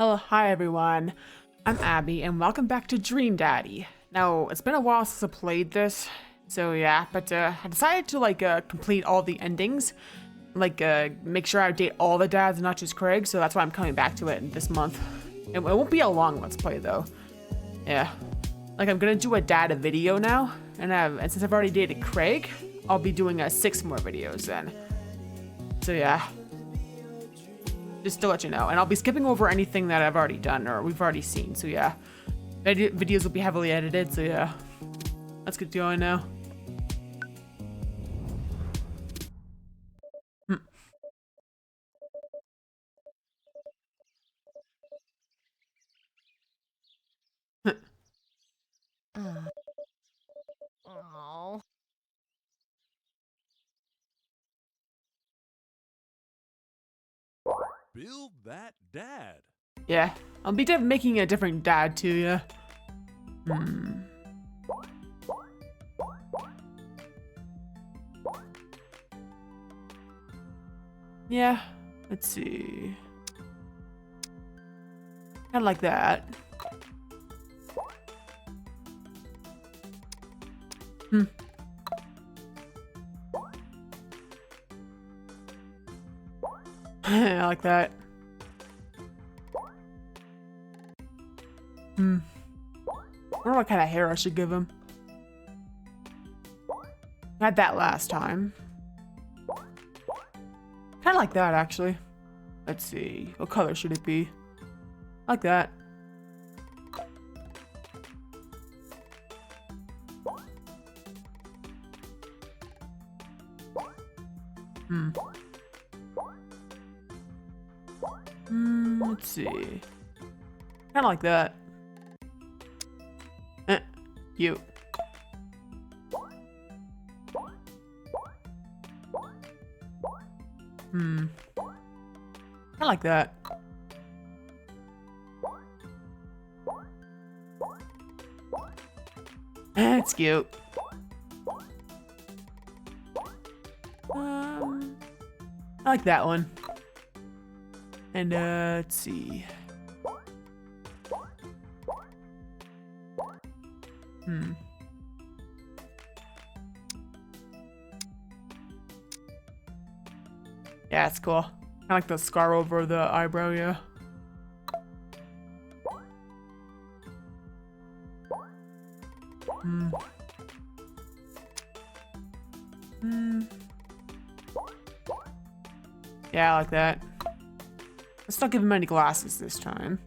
Oh, hi everyone. I'm Abby and welcome back to Dream Daddy. Now, it's been a while since I played this, so yeah, but I decided to complete all the endings, make sure I date all the dads, not just Craig, so that's why I'm coming back to it this month. It won't be a long let's play though. Yeah. I'm gonna do a dad video now, and since I've already dated Craig, I'll be doing 6 more videos then. So yeah. Just to let you know, and I'll be skipping over anything that I've already done or we've already seen, so yeah. Videos will be heavily edited, so yeah. Let's get going now. Oh. Build that dad. Yeah, I'll be making a different dad too, yeah. Yeah, let's see. Kinda like that. I like that. I wonder what kind of hair I should give him. I had that last time. Kind of like that, actually. Let's see. What color should it be? Like that. Let's see. Kind of like that. Cute. Kind of like that. It's cute. I like that one. And let's see. Yeah, it's cool. Kind of like the scar over the eyebrow, yeah. Yeah, I like that. Let's not give him any glasses this time.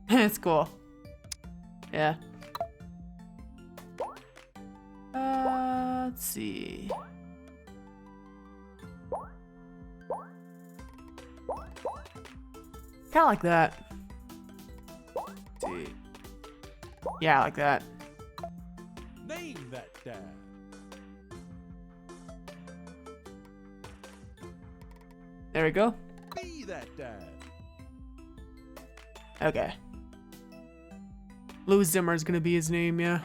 It's cool. Yeah. Let's see. Kind of like that. Let's see. Yeah, I like that. Name that dad. There we go. Be that dad. Okay. Lou Zimmer is gonna be his name, yeah.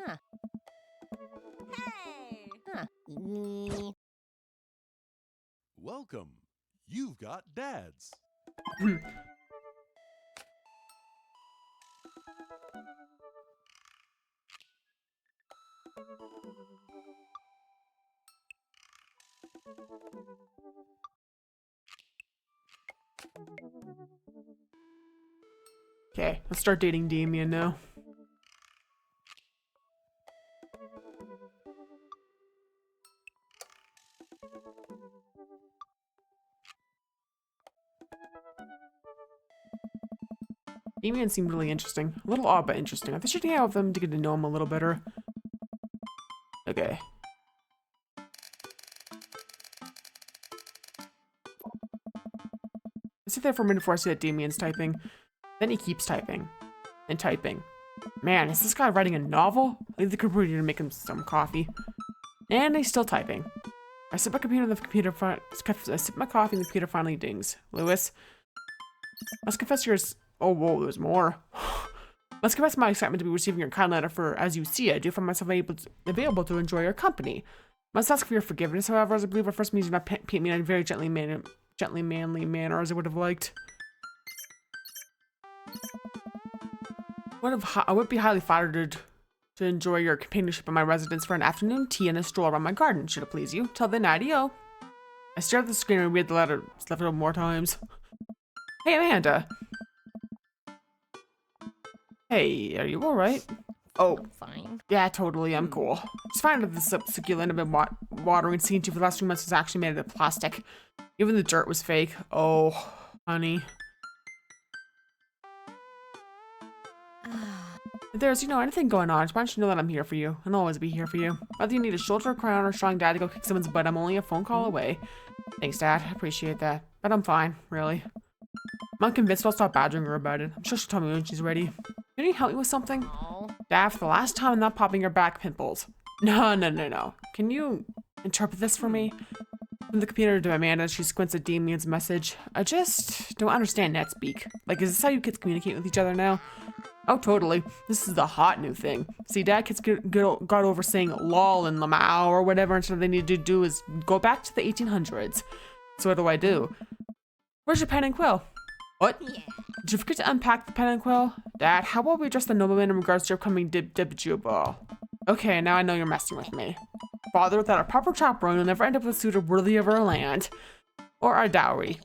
Huh. Hey! Huh. Welcome. You've got dads. Okay, let's start dating Damien now. Damien seemed really interesting. A little odd, but interesting. I think I should hang out with him to get to know him a little better. Okay. I sit there for a minute before I see that Damien's typing. Then he keeps typing. And typing. Man, is this guy writing a novel? I leave the computer to make him some coffee. And he's still typing. I sit my computer in the computer I sip my coffee and the computer finally dings. Lewis. Must confess yours. Oh, whoa, there's more. Must confess my excitement to be receiving your kind letter, for as you see, I do find myself available to enjoy your company. Must ask for your forgiveness, however, as I believe our first meeting did not paint me in a very gently manly manner as I would have liked. I would be highly flattered to enjoy your companionship in my residence for an afternoon tea and a stroll around my garden, should it please you. Till then, adieu. I stare at the screen and read the letter several more times. Hey, Amanda. Hey, are you alright? Oh, I'm fine. yeah, totally, I'm cool. It's fine that the succulent I've been watering and seeing to for the last 3 months was actually made out of plastic. Even the dirt was fake. Oh, honey. If there's, anything going on, I just want you to know that I'm here for you, and I'll always be here for you. Whether you need a shoulder, crown, or a strong dad to go kick someone's butt, I'm only a phone call away. Thanks, Dad. I appreciate that. But I'm fine, really. I'm unconvinced I'll stop badgering her about it. I'm sure she'll tell me when she's ready. Can you help me with something? Oh. Dad, for the last time, I'm not popping your back pimples. No. Can you interpret this for me? From the computer to Amanda, she squints at Damien's message. I just don't understand NetSpeak. Like, is this how you kids communicate with each other now? Oh, totally. This is the hot new thing. See, Dad kids got over saying lol and lamau or whatever, and so they need to do is go back to the 1800s. So what do I do? Where's your pen and quill? What? Yeah. Did you forget to unpack the pen and quill? Dad, how about we address the nobleman in regards to your coming debut ball? Okay, now I know you're messing with me. Father, without a proper chaperone, you'll never end up with a suitor worthy of our land. Or our dowry.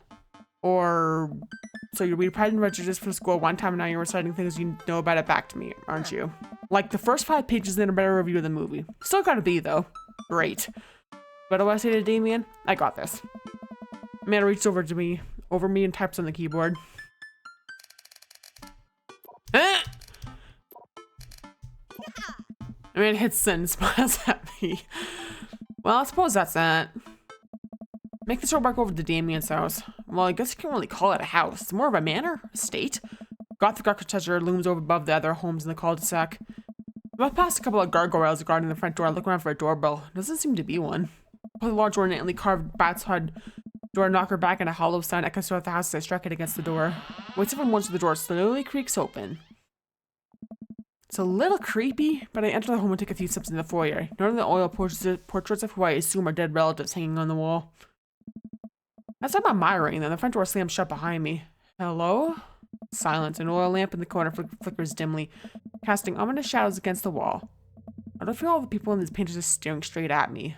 Or... So you'll be Pride and Prejudice for school one time and now you're reciting things you know about it back to me, aren't you? Like the first 5 pages in a better review of the movie. Still gotta be, though. Great. What do I say to Damien? I got this. Amanda reaches over me and types on the keyboard. Amanda hits send and smiles at me. Well, I suppose that's that. Make the stroll back over to Damien's house. Well, I guess you can't really call it a house. It's more of a manor, estate. Gothic architecture looms over above the other homes in the cul-de-sac. I walk past a couple of gargoyles guarding the front door. I look around for a doorbell. Doesn't seem to be one. The large ornately carved bat's head door knocker back and a hollow sound echoes throughout the house as I strike it against the door. Wait several moments, the door slowly creaks open. It's a little creepy, but I enter the home and take a few steps in the foyer. Noting the oil portraits of who I assume are dead relatives hanging on the wall. As I'm admiring them, the front door slams shut behind me. Hello? Silence. An oil lamp in the corner flickers dimly, casting ominous shadows against the wall. I don't feel all the people in these paintings just staring straight at me.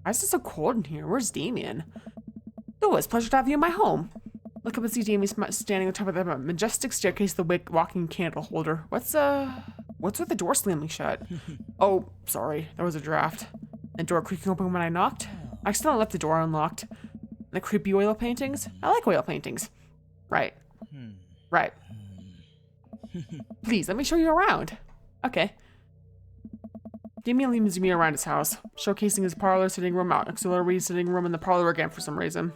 Why is it so cold in here? Where's Damien? Lewis, pleasure to have you in my home. Look up and see Damien standing on top of the majestic staircase, the walking candle holder. What's with the door slamming shut? Oh, sorry. There was a draft. The door creaking open when I knocked. I accidentally left the door unlocked. The creepy oil paintings? I like oil paintings. Right. Right. Please, let me show you around. Okay. Damien leads me around his house, showcasing his parlor, sitting room, auxiliary sitting room, and the parlor again for some reason.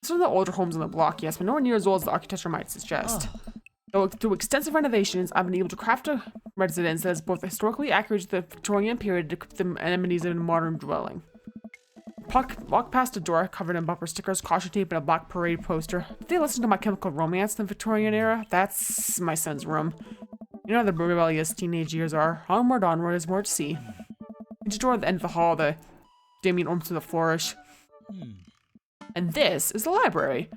It's one of the older homes on the block, yes, but nowhere near as old as the architecture might suggest. Though through extensive renovations, I've been able to craft a residence that is both historically accurate to the Victorian period to the amenities of a modern dwelling. Walk past a door covered in bumper stickers, caution tape, and a black parade poster. Did they listen to My Chemical Romance in the Victorian era? That's my son's room. You know how the rebellious teenage years are. Onward, there's more to see. Each door at the end of the hall, the Damien opens with a flourish. And this is the library.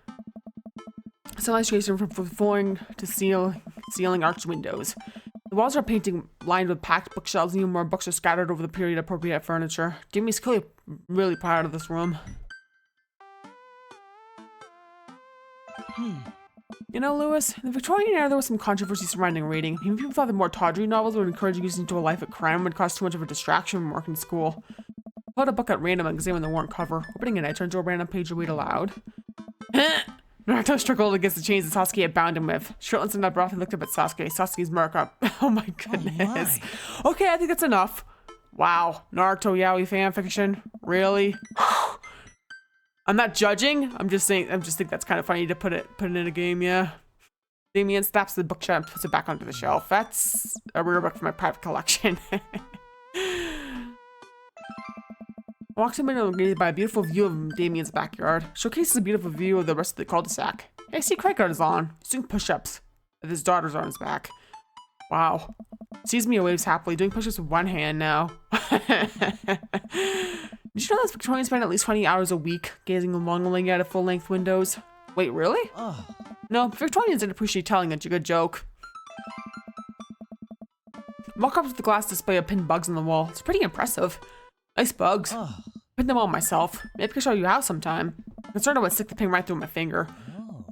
Celestration from flooring to ceiling arched windows. The walls are painted lined with packed bookshelves, and even more books are scattered over the period appropriate furniture. Jimmy's clearly really proud of this room. You know, Lewis, in the Victorian era, there was some controversy surrounding reading. Even people thought that more tawdry novels would encourage you into a life of crime would cause too much of a distraction from work and school. I pulled a book at random and examined the warrant cover. Opening it, I turned to a random page to read aloud. Naruto struggled against the chains that Sasuke had bound him with. Shirtless and breath and looked up at Sasuke. Sasuke's markup. Oh my goodness. Okay, I think that's enough. Wow, Naruto yaoi fanfiction? Really? I'm not judging. I'm just saying. I just think that's kind of funny to put it in a game. Yeah. Damien snaps the bookshelf and puts it back onto the shelf. That's a rare book for my private collection. Walks in window greeted by a beautiful view of Damien's backyard. Showcases a beautiful view of the rest of the cul-de-sac. Hey, see, credit card is on. He's doing push-ups with his daughter's on his back. Wow. Sees me and waves happily, doing push-ups with one hand now. Did you know that Victorians spend at least 20 hours a week gazing longingly at full-length windows? Wait, really? No, Victorians didn't appreciate telling a good joke. Walk up to the glass display of pinned bugs on the wall. It's pretty impressive. Nice bugs. Pin them on myself. Maybe I can show you how sometime. I'm concerned I would stick the pin right through my finger.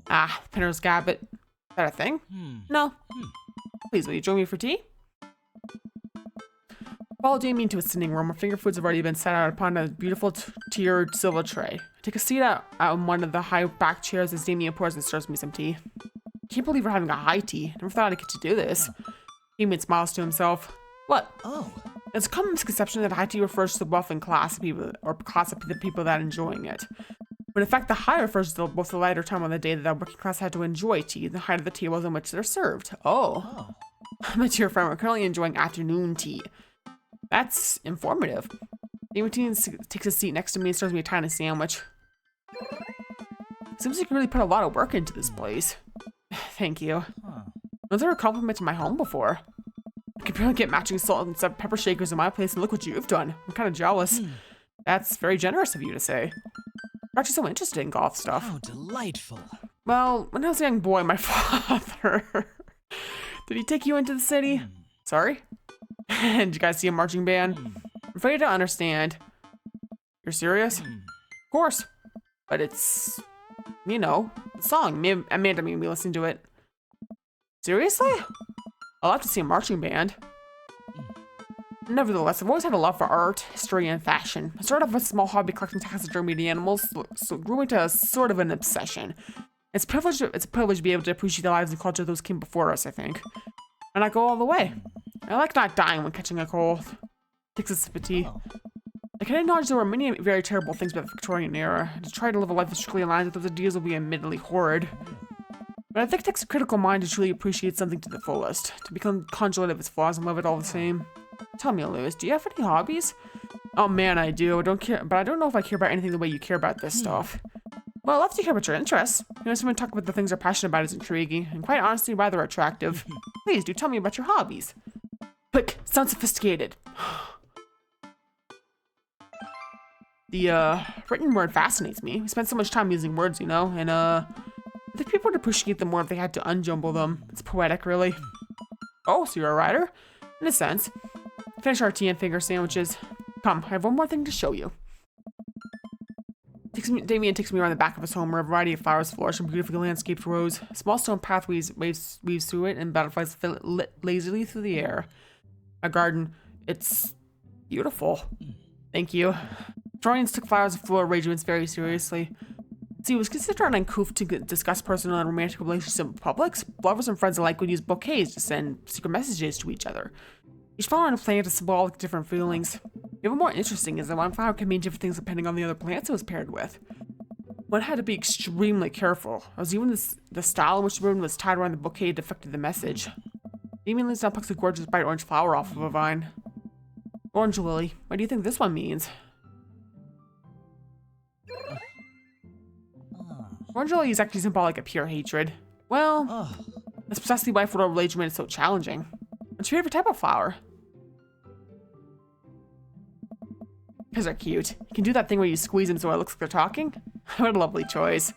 Ah, pinner's gabbit. Is that a thing? No. Please, will you join me for tea? Follow Damien to his sitting room, where finger foods have already been set out upon a beautiful tiered silver tray. Take a seat at one of the high back chairs as Damien pours and serves me some tea. I can't believe we're having a high tea. Never thought I'd get to do this. Damien smiles to himself. What? It's a common misconception that high tea refers to the wealth and class of people, or class of the people that are enjoying it. But in fact, the high refers to both the lighter time of the day that the working class had to enjoy tea and the height of the tables on which they're served. Oh. My dear friend, we're currently enjoying afternoon tea. That's informative. Damien takes a seat next to me and serves me a tiny sandwich. Seems like you really put a lot of work into this place. Thank you. Was there a compliment to my home before? I could barely get matching salt and pepper shakers in my place, and look what you've done. I'm kind of jealous. That's very generous of you to say. You're actually so interested in Goth stuff. How delightful. Well, when I was a young boy, my father... Did he take you into the city? Sorry? Did you guys see a marching band? I'm afraid I don't understand. You're serious? Of course. But it's... You know, the song. Amanda made me listen to it. Seriously? I'll have to see a marching band. Nevertheless, I've always had a love for art, history, and fashion. I started off with a small hobby collecting taxidermy animals, so grew into a sort of an obsession. It's a privilege to be able to appreciate the lives and culture of those came before us, I think. And I go all the way. I like not dying when catching a cold. Takes a sip of tea. I can acknowledge there were many very terrible things about the Victorian era, and to try to live a life that strictly aligns with those ideas will be admittedly horrid. But I think it takes a critical mind to truly appreciate something to the fullest, to become conscious of its flaws and love it all the same. Tell me, Lewis, do you have any hobbies? Oh man, I do. I don't care, but I don't know if I care about anything the way you care about this stuff. Well, I love to hear about your interests. You know, someone talk about the things they're passionate about is intriguing, and quite honestly, rather attractive. Please do tell me about your hobbies. Quick, sound sophisticated. The written word fascinates me. We spend so much time using words, you know, and I think people would appreciate them more if they had to unjumble them. It's poetic, really. Oh, so you're a writer? In a sense. Finish our tea and finger sandwiches. Come, I have one more thing to show you. Damien takes me around the back of his home where a variety of flowers flourish and beautifully landscaped rows. Small stone pathways weaves through it and butterflies flit lazily through the air. A garden. It's beautiful. Thank you. Victorians took flowers and floral arrangements very seriously. See, it was considered uncouth to discuss personal and romantic relationships in public. Lovers and friends alike would use bouquets to send secret messages to each other. Each flower and plant is symbolic of different feelings. Even more interesting is that one flower can mean different things depending on the other plants it was paired with. One had to be extremely careful, as even the style in which the ribbon was tied around the bouquet affected the message. Damien leans down plucks a gorgeous bright orange flower off of a vine. Orange lily, what do you think this one means? Orange lily is actually symbolic of pure hatred. Well, that's precisely why photo arrangement is so challenging. What's your favorite type of flower? Because they're cute. You can do that thing where you squeeze them so it looks like they're talking. What a lovely choice.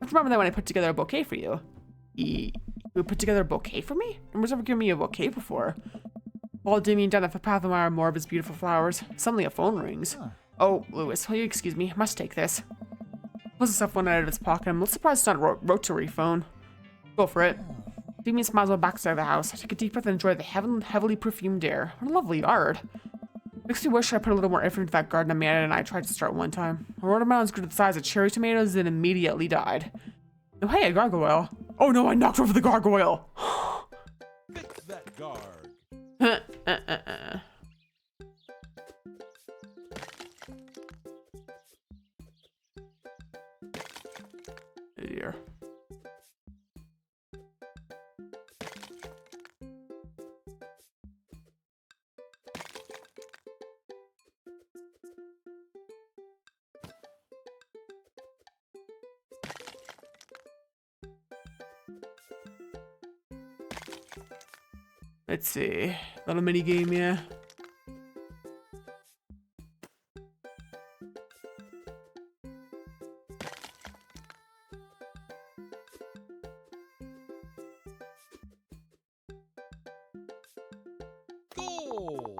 I remember that when I put together a bouquet for you. You put together a bouquet for me? Nobody's ever given me a bouquet before. While Damien down the path admire more of his beautiful flowers, suddenly a phone rings. Oh, Lewis, will you excuse me? I must take this. Pulls himself one out of his pocket. I'm a little surprised it's not a rotary phone. Go for it. Damien smiles on the backside of the house. I take a deep breath and enjoy the heavily perfumed air. What a lovely yard. Makes me wish I put a little more effort into that garden Amanda and I tried to start one time. A watermelons grew to the size of cherry tomatoes and immediately died. Oh, hey, a gargoyle. Oh no, I knocked over the gargoyle. Fix that guard. Oh dear. Let's see. Little mini game, yeah. Goal.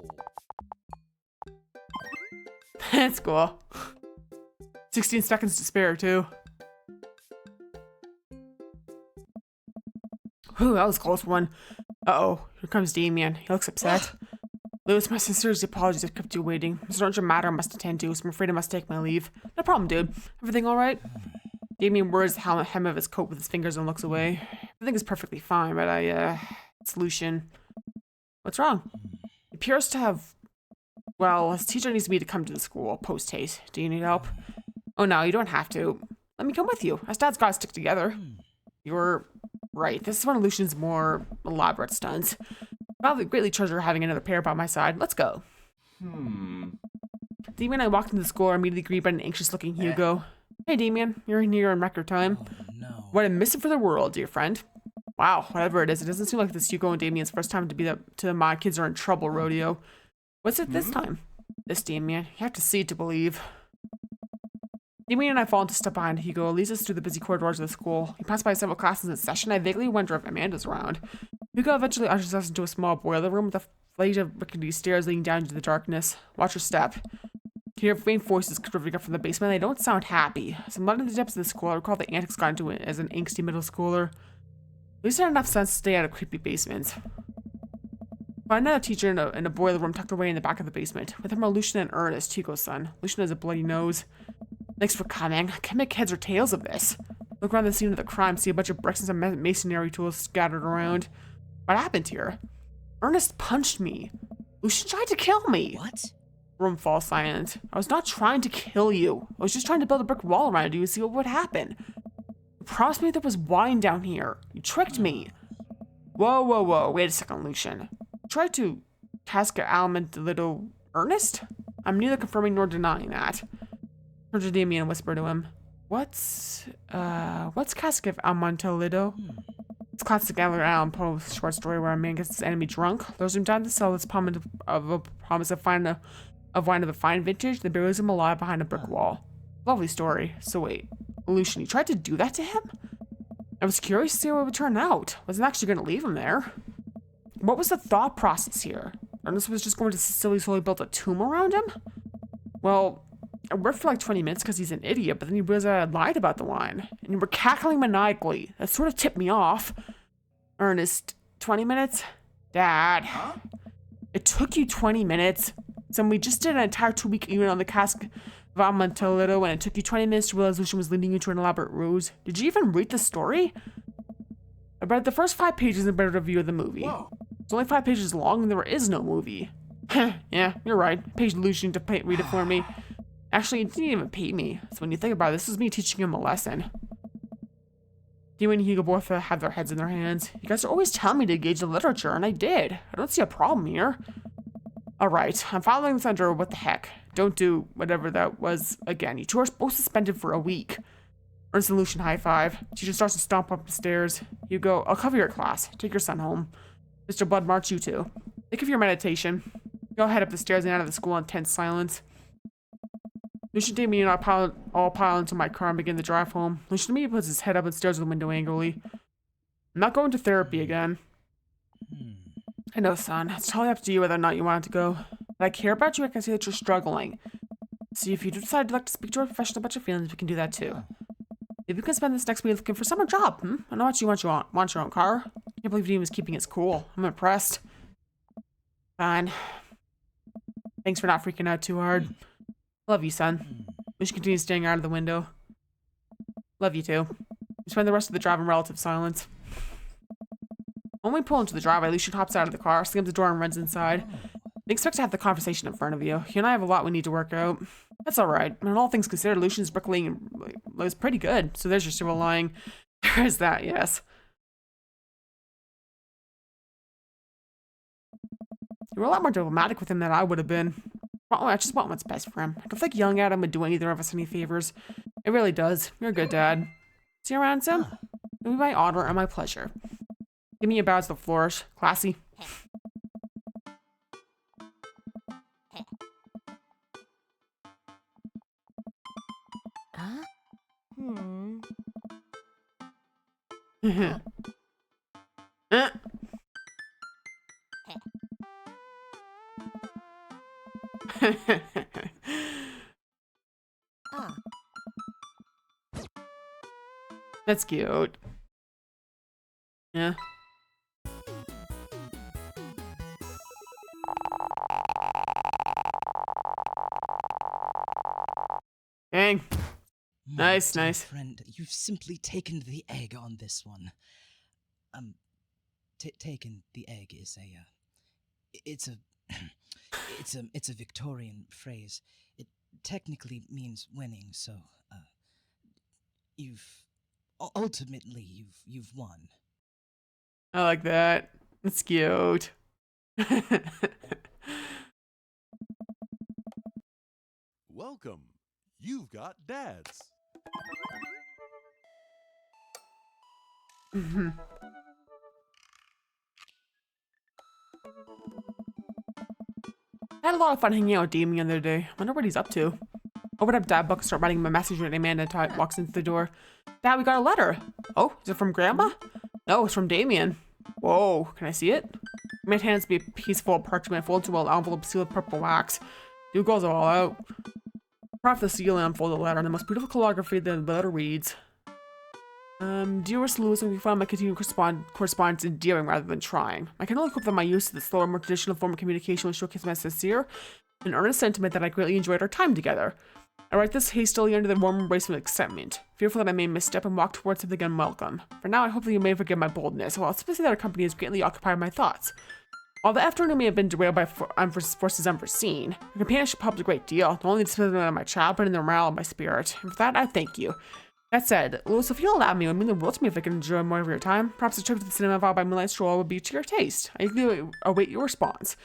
That's cool. 16 seconds to spare, too. Whew, that was a close one. Uh-oh, here comes Damien. He looks upset. Lewis, my sincerest apologies I've kept you waiting. There's an urgent matter I must attend to, so I'm afraid I must take my leave. No problem, dude. Everything alright? Damien wears the hem of his coat with his fingers and looks away. Everything is perfectly fine, but Solution. What's wrong? He appears to have... Well, his teacher needs me to come to the school, post-haste. Do you need help? Oh no, you don't have to. Let me come with you. Us dads gotta stick together. You're right. This is one of Lucian's more elaborate stunts. Probably greatly treasure having another pair by my side. Let's go. Damien and I walked into the school, immediately greeted by an anxious-looking Hugo. Hey, Damien. You're in here in record time. Oh, no. What a miss for the world, dear friend. Wow, whatever it is, it doesn't seem like this Hugo and Damien's first time to my kids are in trouble rodeo. What's it this time? This Damien. You have to see it to believe. Damien and I fall into step behind Hugo, leads us through the busy corridors of the school. We pass by several classes in session. I vaguely wonder if Amanda's around. Hugo eventually ushers us into a small boiler room with a flight of rickety stairs leading down into the darkness. Watch your step. You hear faint voices drifting up from the basement. They don't sound happy. As I'm led into the depths of the school, I recall the antics got into it as an angsty middle schooler. At least I had enough sense to stay out of creepy basements. Find another teacher in a boiler room tucked away in the back of the basement. With him are Lucian and Ernest, Hugo's son. Lucian has a bloody nose. Thanks for coming. I can't make heads or tails of this. Look around the scene of the crime, see a bunch of bricks and some masonry tools scattered around. What happened here? Ernest punched me. Lucian tried to kill me. What? Room falls silent. I was not trying to kill you. I was just trying to build a brick wall around you and see what would happen. You promised me there was wine down here. You tricked me. Whoa, whoa, whoa. Wait a second, Lucian. You tried to cask aliment little Ernest? I'm neither confirming nor denying that. Turn to Damien and whisper to him. What's cask of Amontillado? It's classic Edgar Allan Poe short story where a man gets his enemy drunk, lures him down to sell this promise of wine of a fine vintage, then buries him alive behind a brick wall. Lovely story. So wait, Lucian, you tried to do that to him? I was curious to see how it would turn out. Wasn't actually going to leave him there. What was the thought process here? Ernest was just going to slowly build a tomb around him? Well, I worked for like 20 minutes because he's an idiot, but then he realized I had lied about the wine. And you were cackling maniacally. That sort of tipped me off. Ernest, 20 minutes? Dad. Huh? It took you 20 minutes. So we just did an entire 2-week unit on the cask of Amontillado, and it took you 20 minutes to realize Lucian was leading you to an elaborate ruse. Did you even read the story? I read the first 5 pages and read a review of the movie. Whoa. It's only 5 pages long, and there is no movie. Yeah, you're right. I paid Lucian to read it for me. Actually, he didn't even pay me. So when you think about it, this was me teaching him a lesson. Damien and Hugo both have their heads in their hands. You guys are always telling me to engage in literature, and I did. I don't see a problem here. Alright, I'm following this under what the heck. Don't do whatever that was again. You two are both suspended for a week. Ernest and Lucian high five. Teacher starts to stomp up the stairs. Hugo, I'll cover your class. Take your son home. Mr. Bloodmarch, you two. Think of your meditation. You all head up the stairs and out of the school in tense silence. Lucian, Damien, and I all pile into my car and begin the drive home. Lucian immediately puts his head up and stares at the window angrily. I'm not going to therapy again. I know, son. It's totally up to you whether or not you want it to go. But I care about you. I can see that you're struggling. See, if you decide to like to speak to a professional about your feelings, we can do that too. Maybe we can spend this next week looking for summer job. I know what you want. Want your own car? I can't believe Demon's keeping its cool. I'm impressed. Fine. Thanks for not freaking out too hard. Love you, son. We should continue staring out of the window. Love you too. We spend the rest of the drive in relative silence. When we pull into the driveway, Lucian hops out of the car, slams the door, and runs inside. I expect to have the conversation in front of you. You and I have a lot we need to work out. That's alright. And all things considered, Lucian's bricklaying was pretty good. So there's your silver lying. There is that, yes. You were a lot more diplomatic with him than I would have been. Well, I just want what's best for him. I don't think yelling at him would do either of us any favors. It really does. You're a good dad. See you around, Sim? It'll be my honor and my pleasure. Give me a bow to the flourish. Classy. Huh? That's cute. Yeah. Dang. Nice, My dear nice. friend, you've simply taken the egg on this one. Taken the egg is it's a, it's a Victorian phrase. It technically means winning, so, ultimately, you've won. I like that. That's cute. Welcome. You've got dads. I had a lot of fun hanging out with Damien the other day. Wonder what he's up to. Open up Dad book and start writing him a message when Amanda walks into the door. Dad, we got a letter. Oh, is it from Grandma? No, it's from Damien. Whoa, can I see it? Man hands me a piece full of parchment folded into an envelope sealed with purple wax. Dude goes all out. Prof the seal and unfold the letter, and the most beautiful calligraphy the letter reads. Dearest Louis, we find my continued correspondence endearing rather than trying. I can only hope that my use of the slower, more traditional form of communication will showcase my sincere and earnest sentiment that I greatly enjoyed our time together. I write this hastily under the warm embrace of excitement, fearful that I may misstep and walk towards something unwelcome. For now, I hope that you may forgive my boldness, while especially that our company has greatly occupied my thoughts. While the afternoon may have been derailed by forces unforeseen, your companionship helped a great deal, not only in the discipline of my child, but in the morale of my spirit. And for that, I thank you. That said, Louis, if you'll allow me, it would mean the world to me if I could enjoy more of your time. Perhaps a trip to the cinema followed by Moonlight Stroll would be to your taste. I eagerly await your response.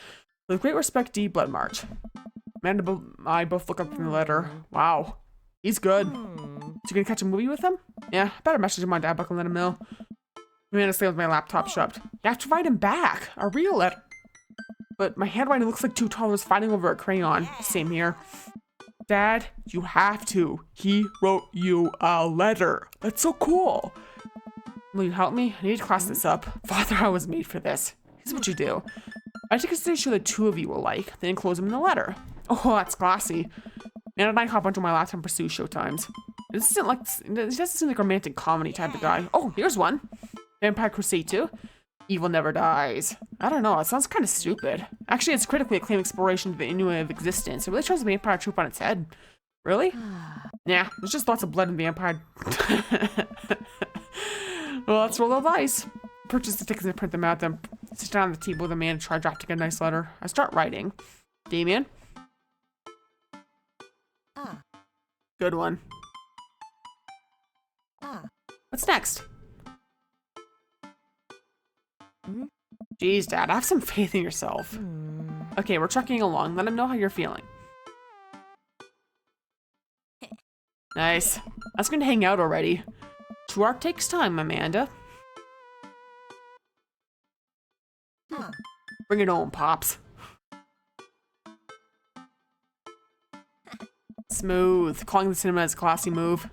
With great respect, D. Bloodmarch. Amanda and I both look up from the letter. Wow. He's good. So you gonna catch a movie with him? Yeah, I better message him on Dad book and let him know. Amanda stayed with my laptop shut. You have to write him back. A real letter. But my handwriting looks like two toddlers fighting over a crayon. Same here. Dad, you have to. He wrote you a letter. That's so cool. Will you help me? I need to class this up. Father, I was made for this. Here's what you do. I take a sure the two of you will like, then enclose them in the letter. Oh, that's classy. Man and I hop onto my laptop and pursue showtimes. It doesn't seem like a romantic comedy type of guy. Oh, here's one. Vampire Crusade 2. Evil never dies. I don't know, it sounds kind of stupid. Actually, it's critically acclaimed exploration of the Inuit of existence. It really shows the vampire troop on its head. Really? Yeah, there's just lots of blood and vampire. Well, let's roll the dice. Purchase the tickets and print them out, then sit down on the table with a man and try drafting a nice letter. I start writing. Damien? Good one. What's next? Jeez, Dad, have some faith in yourself. Okay, we're trucking along. Let him know how you're feeling. Nice. I was going to hang out already. True art takes time, Amanda. Bring it on, Pops. Smooth. Calling the cinema is a classy move.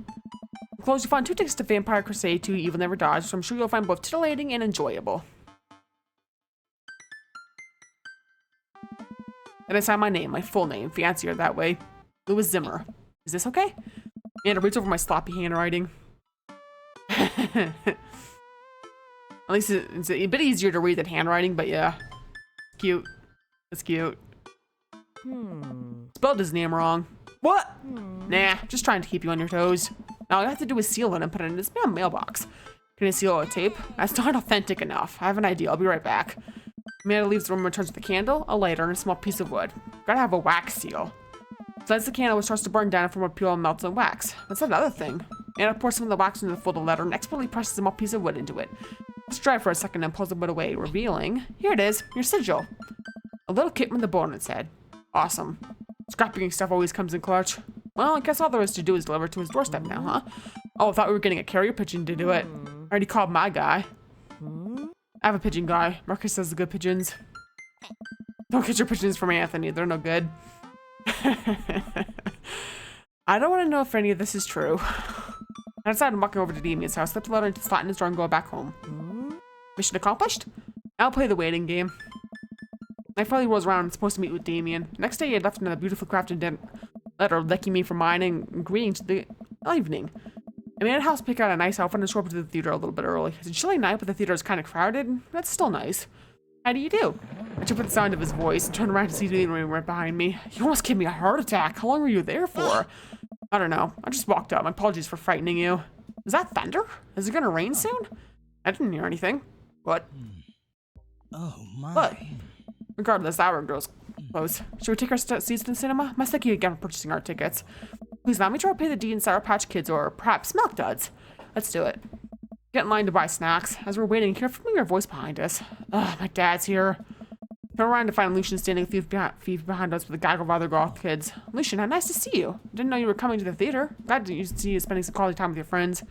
Close, you find 2 tickets to Vampire Crusade 2 Evil Never Dies, so I'm sure you'll find both titillating and enjoyable. And I sign my name, my full name, fancier that way. Louis Zimmer. Is this okay? Amanda reads over my sloppy handwriting. At least it's a bit easier to read than handwriting, but yeah. Cute. That's cute. Spelled his name wrong. What? Nah, just trying to keep you on your toes. Now all you have to do is seal it and put it in his mailbox. Can you seal it with tape? That's not authentic enough. I have an idea. I'll be right back. Amanda leaves the room and returns with a candle, a lighter, and a small piece of wood. Gotta have a wax seal. So lights the candle, which starts to burn down from a peel and melts in wax. That's another thing. Anna pours some of the wax into the folded letter and expertly presses a small piece of wood into it. Let's dry for a second and pulls the wood away, revealing, here it is, your sigil. A little kit with a bow on its head. Awesome. Scrapping stuff always comes in clutch. Well, I guess all there is to do is deliver to his doorstep now, huh? Oh, I thought we were getting a carrier pigeon to do it. I already called my guy. I have a pigeon guy. Marcus says the good pigeons. Don't get your pigeons from Anthony. They're no good. I don't want to know if any of this is true. I decided I'm walking over to Damien's house, slip the letter into the slot in his drawer and go back home. Mission accomplished? I'll play the waiting game. Night finally rolls around and I'm supposed to meet with Damien. Next day, he had left another beautifully crafted letter thanking me for mine and agreeing to the evening. I made a house pick out a nice outfit and show up to the theater a little bit early. It's a chilly night, but the theater is kind of crowded. That's still nice. How do you do? I took up the sound of his voice and turned around to see the room right behind me. You almost gave me a heart attack. How long were you there for? I don't know. I just walked up. My apologies for frightening you. Is that thunder? Is it gonna rain soon? I didn't hear anything. What? Oh my. What? Regardless, the hour grows close. Should we take our seats to the cinema? Must thank you again for purchasing our tickets. Please allow me to repay the D and Sour Patch Kids or perhaps Milk Duds. Let's do it. Get in line to buy snacks. As we're waiting, hear a familiar voice behind us. Ugh, my dad's here. Turn around to find Lucian standing a few feet behind us with a gaggle of other Goth kids. Lucian, how nice to see you. Didn't know you were coming to the theater. Glad to see you spending some quality time with your friends.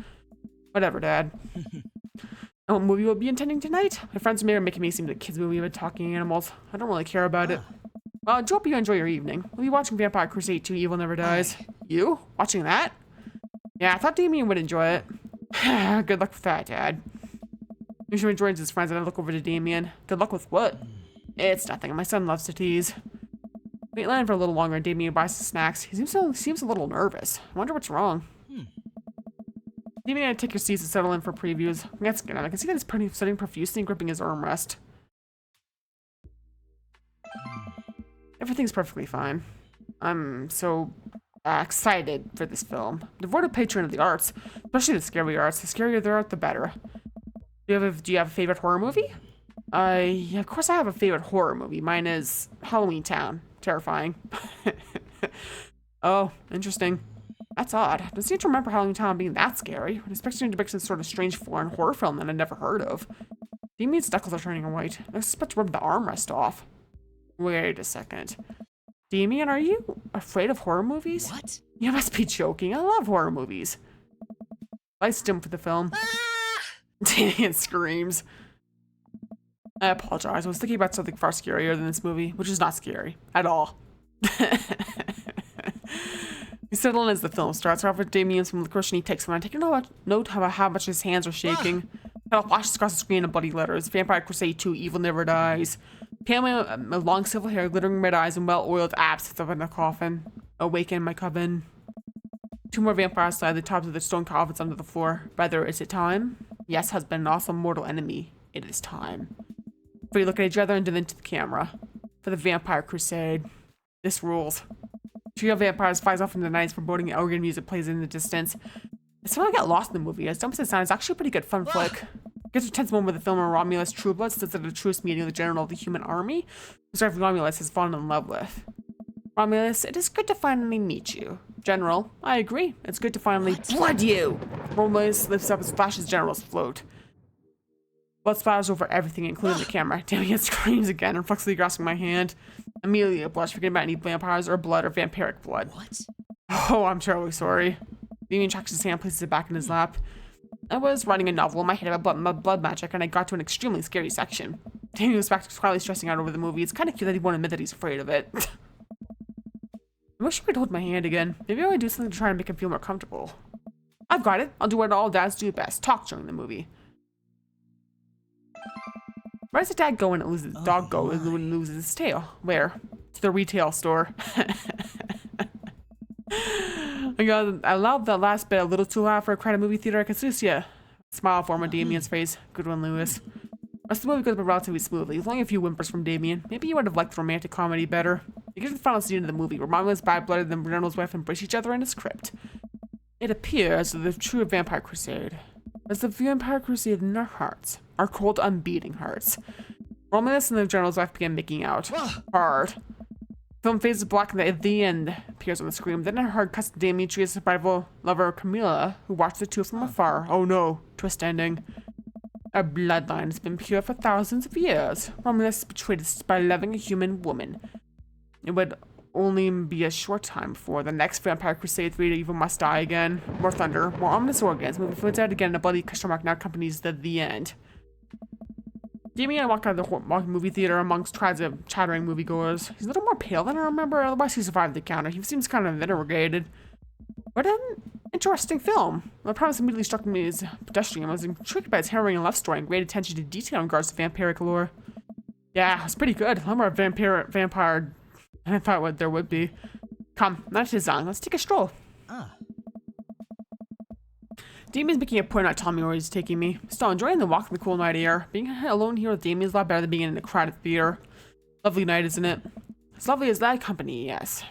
Whatever, Dad. And what movie we'll be attending tonight? My friends are making me seem like a kids movie with talking animals. I don't really care about it. Well, I hope you enjoy your evening. We'll be watching Vampire Crusade 2 Evil Never Dies. You? Watching that? Yeah, I thought Damien would enjoy it. Good luck with that, Dad. Lucian joins his friends and I look over to Damien. Good luck with what? It's nothing. My son loves to tease. We land for a little longer and Damien buys some snacks. He seems a little nervous. I wonder what's wrong. Damien and I take your seats and settle in for previews. That's good. I can see that he's sitting profusely and gripping his armrest. Everything's perfectly fine. I'm so excited for this film. Devoted patron of the arts, especially the scary arts. The scarier the art, the better. Do you have a favorite horror movie? Yeah, of course I have a favorite horror movie. Mine is Halloween Town. Terrifying. Oh, interesting. That's odd. I don't seem to remember Halloween Town being that scary. I was expecting to be some sort of strange foreign horror film that I'd never heard of. Damien's knuckles are turning white. I expect to rip the armrest off. Wait a second. Damien, are you afraid of horror movies? What? You must be joking. I love horror movies. I stim for the film. Damien screams. I apologize. I was thinking about something far scarier than this movie, which is not scary at all. We settle in as the film starts off with Damien from the cushion he takes when I take a note about how much his hands are shaking. It flashes across the screen in bloody letters. Vampire Crusade 2 Evil Never Dies. Pamela, long silver hair, glittering red eyes, and well-oiled abs sits up in the coffin. Awaken my coven. Two more vampires lie at the tops of the stone coffins under the floor. Brother, is it time? Yes, husband, an awesome mortal enemy. It is time. We look at each other and then to the camera. For the Vampire Crusade. This rules. Trio of vampires flies off into the night as foreboding organ music plays in the distance. I somehow got lost in the movie. As dumb as it sounds, it's actually a pretty good fun flick. Gets a tense moment with the film where Romulus Trueblood sits at a truce meeting with the general of the human army, whose wife Romulus has fallen in love with. Romulus, it is good to finally meet you. General, I agree. It's good to finally blood you. Romulus lifts up and splashes General's float. Blood splatters over everything, including the camera. Damien screams again, reflexively grasping my hand. Immediately a blush, forgetting about any vampires or blood or vampiric blood. What? Oh, I'm terribly sorry. Damien tracks his hand, places it back in his lap. I was writing a novel in my head about blood magic, and I got to an extremely scary section. Damien was back to quietly stressing out over the movie. It's kind of cute that he won't admit that he's afraid of it. I wish he could hold my hand again. Maybe I would do something to try and make him feel more comfortable. I've got it. I'll do what all dads do best. Talk during the movie. Where does the dad go when it loses his dog go when it loses his tail? Where? To the retail store. I allowed the last bit a little too loud for a crowded movie theater. I can see ya. Smile form on Damien's face. Good one, Lewis. Most of the movie goes by relatively smoothly, with only a few whimpers from Damien. Maybe you would have liked the romantic comedy better. You get to the final scene of the movie, where Romulus, Bad-Blooded, and the General's wife embrace each other in his crypt. It appears that the true vampire crusade, as the vampire crusade in our hearts, our cold, unbeating hearts. Romulus and the General's wife begin making out. Hard. Film fades to black and at the end appears on the screen. Then a hard cuts to Demetrius' rival lover Camilla, who watched the two from afar. Oh no, twist ending. Our bloodline has been pure for thousands of years. Romulus betrayed us by loving a human woman. It would only be a short time before the next Vampire Crusade 3 evil must die again. More thunder, more ominous organs, moving fluids out again, and a bloody question mark now accompanies the end. Damien walked out of the movie theater amongst crowds of chattering moviegoers. He's a little more pale than I remember, otherwise he survived the encounter. He seems kind of interrogated. What an interesting film. The premise immediately struck me as pedestrian. I was intrigued by its harrowing love story and great attention to detail in regards to vampiric lore. Yeah, it's pretty good. A lot more vampire than I thought there would be. Come, night is on. Let's take a stroll. Damien's making a point not telling me where he's taking me. Still enjoying the walk in the cool night air. Being alone here with Damien's a lot better than being in a crowded theater. Lovely night, isn't it? As lovely as that company, yes.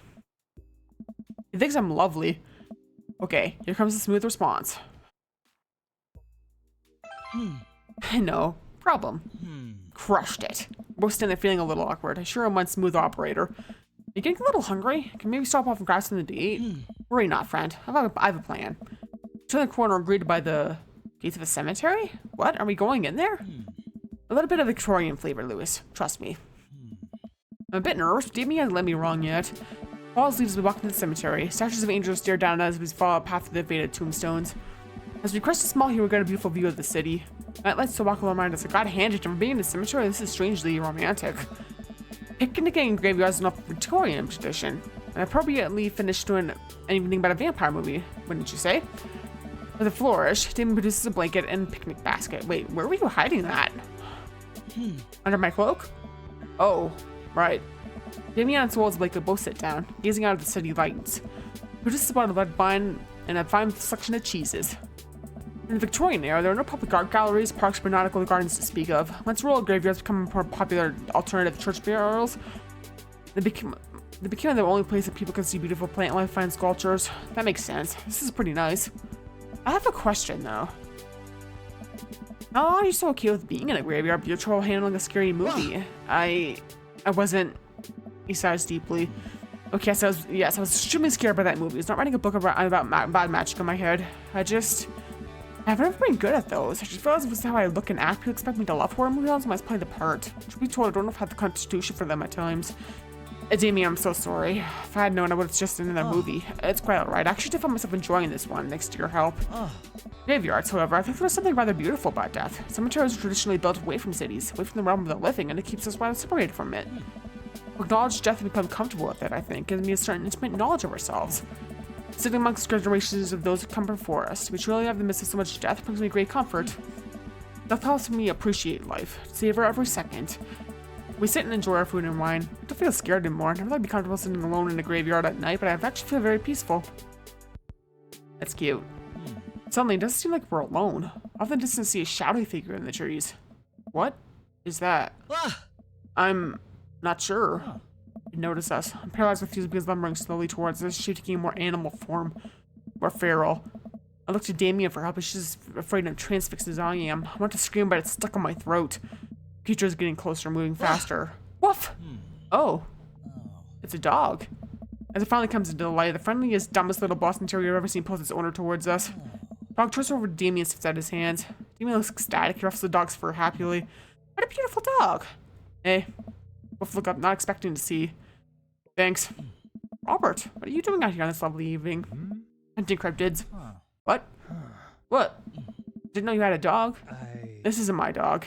He thinks I'm lovely. Okay, here comes the smooth response. No problem. Crushed it. Both standing there feeling a little awkward. I sure am one smooth operator. You getting a little hungry? Can maybe stop off and grab something to eat? Worry not, friend. I have a plan. Turn the corner, greeted by the gates of a cemetery? What? Are we going in there? A little bit of Victorian flavor, Lewis. Trust me. I'm a bit nervous, but Damien hasn't led me wrong yet. Falls leaves as we walk into the cemetery. Statues of angels stare down at us as we follow a path through the faded tombstones. As we crest a small hill, we get a beautiful view of the city. Night lights to walk along remind us that God handed from being in the cemetery. This is strangely romantic. Picnicking in graveyards is not Victorian tradition, and appropriately finished doing anything but a vampire movie, wouldn't you say? With a flourish, Damien produces a blanket and picnic basket. Wait, where were you hiding that? Under my cloak? Oh, right. Damien and Souls Blake both sit down, gazing out at the city lights. Produces a bottle of red wine and a fine selection of cheeses. In the Victorian era, there are no public art galleries, parks, or botanical gardens to speak of. Once rural graveyards become more popular alternative church burials, they became the only place that people can see beautiful plant life and sculptures. That makes sense. This is pretty nice. I have a question though. How are you so okay with being in a graveyard, but you're trouble handling a scary movie? I wasn't. He sighs deeply. Okay, so I was extremely scared by that movie. I was not writing a book about bad magic in my head. I've never been good at those. I just realized it was how I look and act. People expect me to love horror movies, I must play the part. Truth be told, I don't know if I have the constitution for them at times. Damien, I'm so sorry. If I had known, I would have just in another movie. It's quite alright. I actually did find myself enjoying this one, thanks to your help. Graveyards, however, I think there's something rather beautiful about death. Cemeteries are traditionally built away from cities, away from the realm of the living, and it keeps us rather separated from it. We acknowledge death and become comfortable with it, I think, gives me a certain intimate knowledge of ourselves. Sitting amongst generations of those who come before us, we truly have in the midst of so much death brings me great comfort. Death helps me appreciate life, savor every second. We sit and enjoy our food and wine. I don't feel scared anymore. I'd rather be comfortable sitting alone in a graveyard at night, but I actually feel very peaceful. That's cute. Suddenly, it doesn't seem like we're alone. Off in the distance, see a shadowy figure in the trees. What is that? I'm not sure. You notice us. I'm paralyzed with fear because lumbering slowly towards us, she taking a more animal form, more feral. I look to Damien for help, but she's afraid I'm transfixed as I am. I want to scream, but it's stuck in my throat. The creature is getting closer, moving faster. Woof! Oh. It's a dog. As it finally comes into the light, the friendliest, dumbest little Boston Terrier I've ever seen pulls its owner towards us. Dog turns over to Damien and sits out his hands. Damien looks ecstatic. He ruffles the dog's fur happily. What a beautiful dog. Hey. Wolf look up, not expecting to see. Thanks. Robert, what are you doing out here on this lovely evening? Hunting cryptids. What? What? Didn't know you had a dog? This isn't my dog.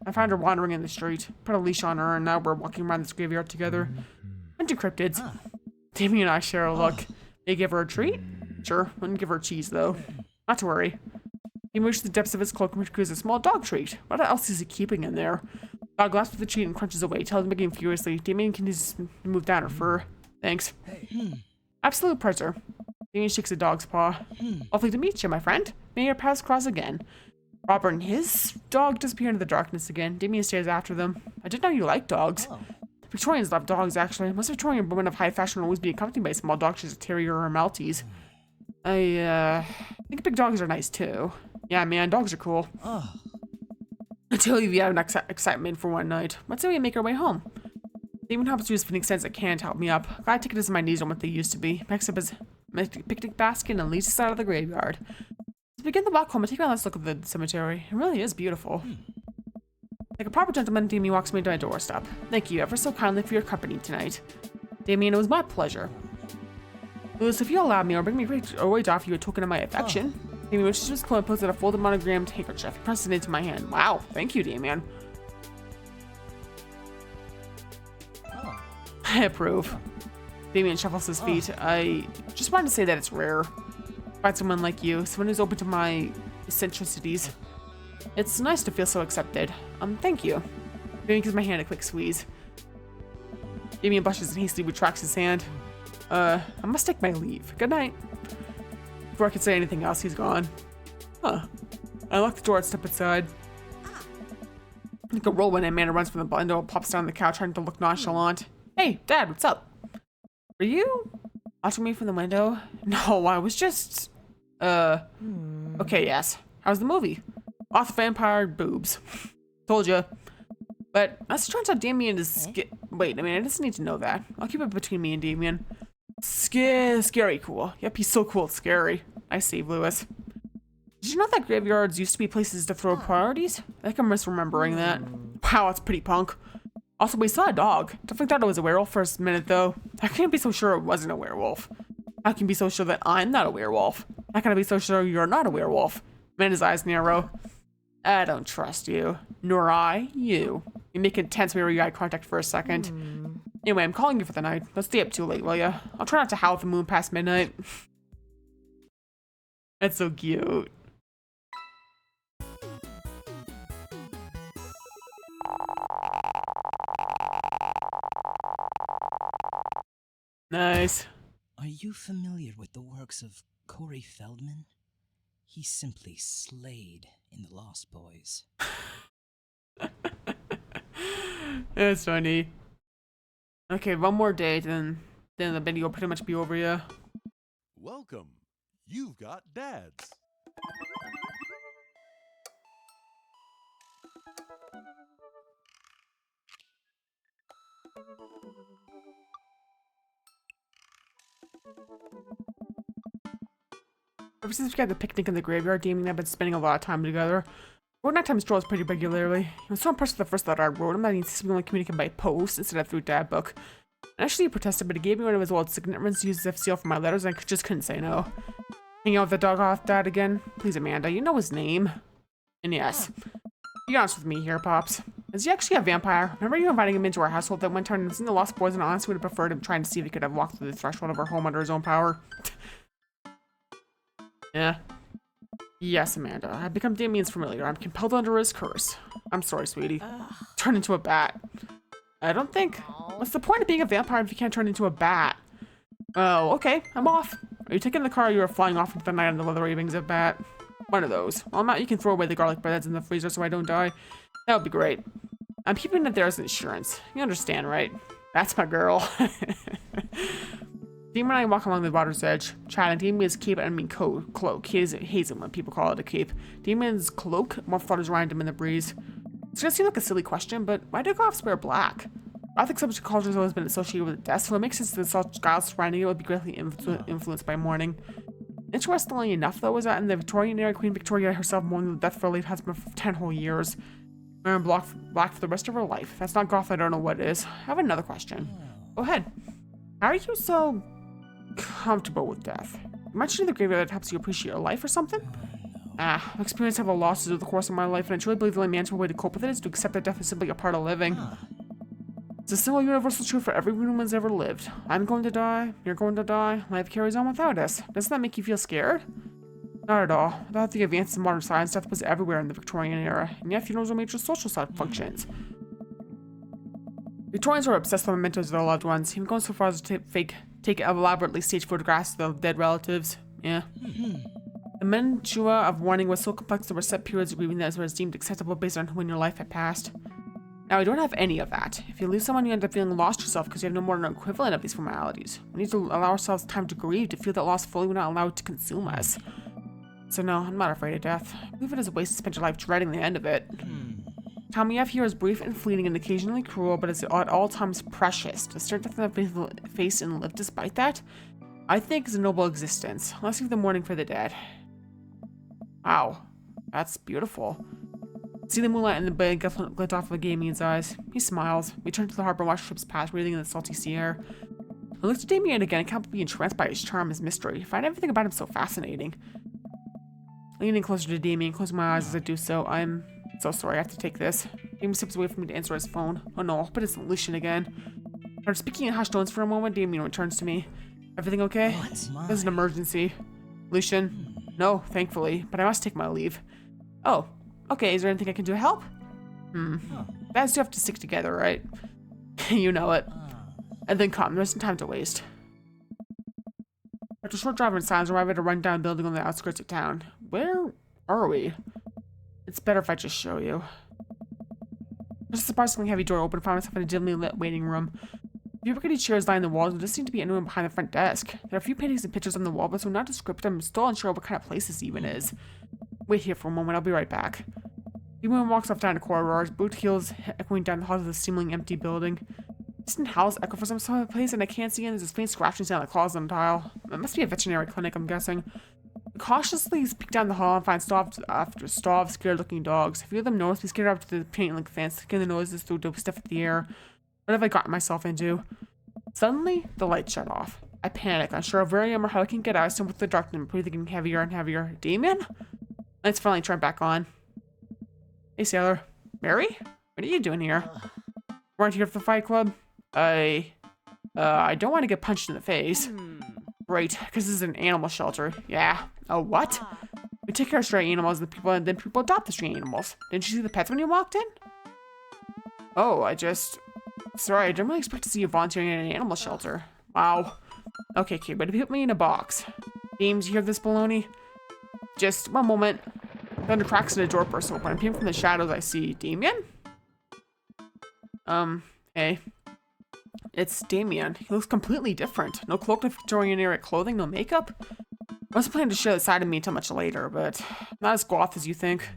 I found her wandering in the street. Put a leash on her, and now we're walking around this graveyard together. Hunting cryptids. Damien and I share a look. May I give her a treat? Sure, wouldn't give her cheese, though. Not to worry. He moves to the depths of his cloak and produces a small dog treat. What else is he keeping in there? Dog grasps the treat and crunches away, telling him furiously. Damien continues to move down her fur. Thanks. Absolute pleasure. Damien shakes a dog's paw. Lovely to meet you, my friend. May your paths cross again. Robert and his dog disappear into the darkness again. Damien stares after them. I didn't know you liked dogs. Oh. Victorians love dogs, actually. Most Victorian women of high fashion will always be accompanied by a small dog, such as a terrier or a Maltese. I think big dogs are nice, too. Yeah, man, dogs are cool. Oh. Until you have an excitement for one night. Let's say we make our way home. Damien helps use fitting sense that can't help me up. Glad ticket is my knees on what they used to be. Picks up his picnic basket and leads us out of the graveyard. As we begin the walk home, I take a last look at the cemetery. It really is beautiful. Like a proper gentleman, Damien walks me to my doorstep. Thank you ever so kindly for your company tonight. Damien, it was my pleasure. Louis, if you allow me, I'll bring me away to offer you a token of my affection. Damien reaches his clothes and pulls out a folded monogrammed handkerchief. He presses it into my hand. Wow, thank you, Damien. I approve. Damien shuffles his feet. I just wanted to say that it's rare. Find someone like you, someone who's open to my eccentricities. It's nice to feel so accepted. Thank you. Damien gives my hand a quick squeeze. Damien blushes and hastily retracts his hand. I must take my leave. Good night. Before I could say anything else, he's gone. Huh. I lock the door and step inside. Like a whirlwind, Amanda runs from the window and plops down on the couch, trying to look nonchalant. Hey, Dad, what's up? Were you watching me from the window? No, I was just... Okay, yes. How's the movie? Goth vampire boobs. Told ya. But as it turns out, Damien is wait, I mean, I just need to know that. I'll keep it between me and Damien. Scary cool. Yep, he's so cool, it's scary. I save Lewis. Did you know that graveyards used to be places to throw parties? I think I'm misremembering that. Wow, that's pretty punk. Also, we saw a dog. Definitely thought it was a werewolf for a minute, though. I can't be so sure it wasn't a werewolf. I can be so sure that I'm not a werewolf. How can I be so sure you're not a werewolf? Amanda's eyes narrow. I don't trust you. Nor I, you. You make it tense when we eye contact for a second. Anyway, I'm calling you for the night. Don't stay up too late, will ya? I'll try not to howl at the moon past midnight. That's so cute. Nice. Are you familiar with the works of Corey Feldman? He simply slayed in The Lost Boys. That's funny. Okay, one more day, then the video will pretty much be over, yeah. Welcome. You've got dads. Ever since we got the picnic in the graveyard, Damien and I have been spending a lot of time together. We wrote nighttime strolls pretty regularly. I was so impressed with the first letter I wrote him that he insisted we only communicate by post instead of through dad book. Actually, he protested, but he gave me one of his old signatures to use as seal for my letters, and I just couldn't say no. Hanging out with the dog off dad again? Please, Amanda, you know his name. And yes, be honest with me here, Pops. Is he actually a vampire? Remember you inviting him into our household that one time and seen the Lost Boys, and honestly would have preferred him trying to see if he could have walked through the threshold of our home under his own power? Yeah. Yes, Amanda. I've become Damien's familiar. I'm compelled under his curse. I'm sorry, sweetie. Turn into a bat. I don't think... What's the point of being a vampire if you can't turn into a bat? Oh, okay. I'm off. Are you taking the car or you are flying off into the night on the leather wings of bat? One of those. Well, I'm not. You can throw away the garlic breads in the freezer so I don't die. That would be great. I'm keeping it there as insurance. You understand, right? That's my girl. Damien and I walk along the water's edge, chatting. Damien's cape, I mean cloak. He hates it when people call it a cape. Damien's cloak more flutters around him in the breeze. It's gonna seem like a silly question, but why do Goths wear black? I think such culture has always been associated with death, so it makes sense that the styles surrounding it would be greatly influenced by mourning. Interestingly enough, though, is that in the Victorian era, Queen Victoria herself mourned the death of her late husband for 10 whole years. Wearing black for the rest of her life. If that's not Goth, I don't know what is. I have another question. Go ahead. How are you so comfortable with death? You mentioned the graveyard that helps you appreciate your life or something? I've experienced several losses over the course of my life, and I truly believe the only manageable way to cope with it is to accept that death is simply a part of living. It's a simple universal truth for every human who's ever lived. I'm going to die, you're going to die, life carries on without us. Doesn't that make you feel scared? Not at all. Without the advances in modern science, death was everywhere in the Victorian era, and yet funerals were major social functions. Victorians were obsessed with mementos of their loved ones, even going so far as to take elaborately staged photographs of their dead relatives. Yeah. The mantua of warning was so complex there were set periods of grieving that was deemed acceptable based on when your life had passed. Now, I don't have any of that. If you lose someone, you end up feeling lost yourself because you have no more than an equivalent of these formalities. We need to allow ourselves time to grieve, to feel that loss fully. We're not allowed to consume us. So no, I'm not afraid of death. I believe it is a waste to spend your life dreading the end of it. Time we have here is brief and fleeting and occasionally cruel, but it's at all times precious. To stare death in the face and live despite that, I think is a noble existence. Let's leave the mourning for the dead. Wow, that's beautiful. See the moonlight in the bay glint off of Damien's eyes. He smiles. We turn to the harbor and watch ships pass, breathing in the salty sea air. I look to Damien again and can't be entranced by his charm, his mystery. I find everything about him so fascinating. Leaning closer to Damien, closing my eyes as I do so. I'm so sorry I have to take this. Damien steps away from me to answer his phone. Oh no, but it's Lucian again. After speaking in hushed tones for a moment, Damien returns to me. Everything okay? There's an emergency. Lucian? No, thankfully, but I must take my leave. Oh, okay, is there anything I can do to help? Bad have to stick together, right? You know it. And then come, there's some time to waste. After a short drive in silence, I arrive at a rundown building on the outskirts of town. Where are we? It's better if I just show you. There's a surprisingly heavy door open, I found myself in a dimly lit waiting room. A few rickety chairs line the walls, and there doesn't seem to be anyone behind the front desk. There are a few paintings and pictures on the wall, but so nondescript, I'm still unsure what kind of place this even is. Wait here for a moment, I'll be right back. Damien walks off down the corridor, his boot heels echoing down the halls of the seemingly empty building. Distant howls echo for some place, and I can't see in. There's a faint scratching sound like claws on the tile. It must be a veterinary clinic, I'm guessing. I cautiously peek down the hall and find stall after stall of scared-looking dogs. A few of them notice me scared up to the paint-like fence, kicking the noises through dope stuff at the air. What have I gotten myself into? Suddenly, the light shut off. I panic, unsure of where I am or how I can get out. I stand with the darkness, my breathing getting heavier and heavier. Damien? Lights finally turn back on. Hey, sailor. Mary? What are you doing here? Weren't you here for the fight club? I don't want to get punched in the face. Right, because this is an animal shelter. Yeah. Oh, what? We take care of stray animals and then people adopt the stray animals. Didn't you see the pets when you walked in? Oh, sorry, I didn't really expect to see you volunteering in an animal shelter. Wow. Okay, kid, but if you put me in a box. James, you hear this baloney? Just one moment. Thunder cracks and a door bursts open. I'm peering from the shadows. I see Damien? Hey. It's Damien. He looks completely different. No cloak, no Victorian-era clothing, no makeup. I wasn't planning to show that side of me until much later, but not as goth as you think.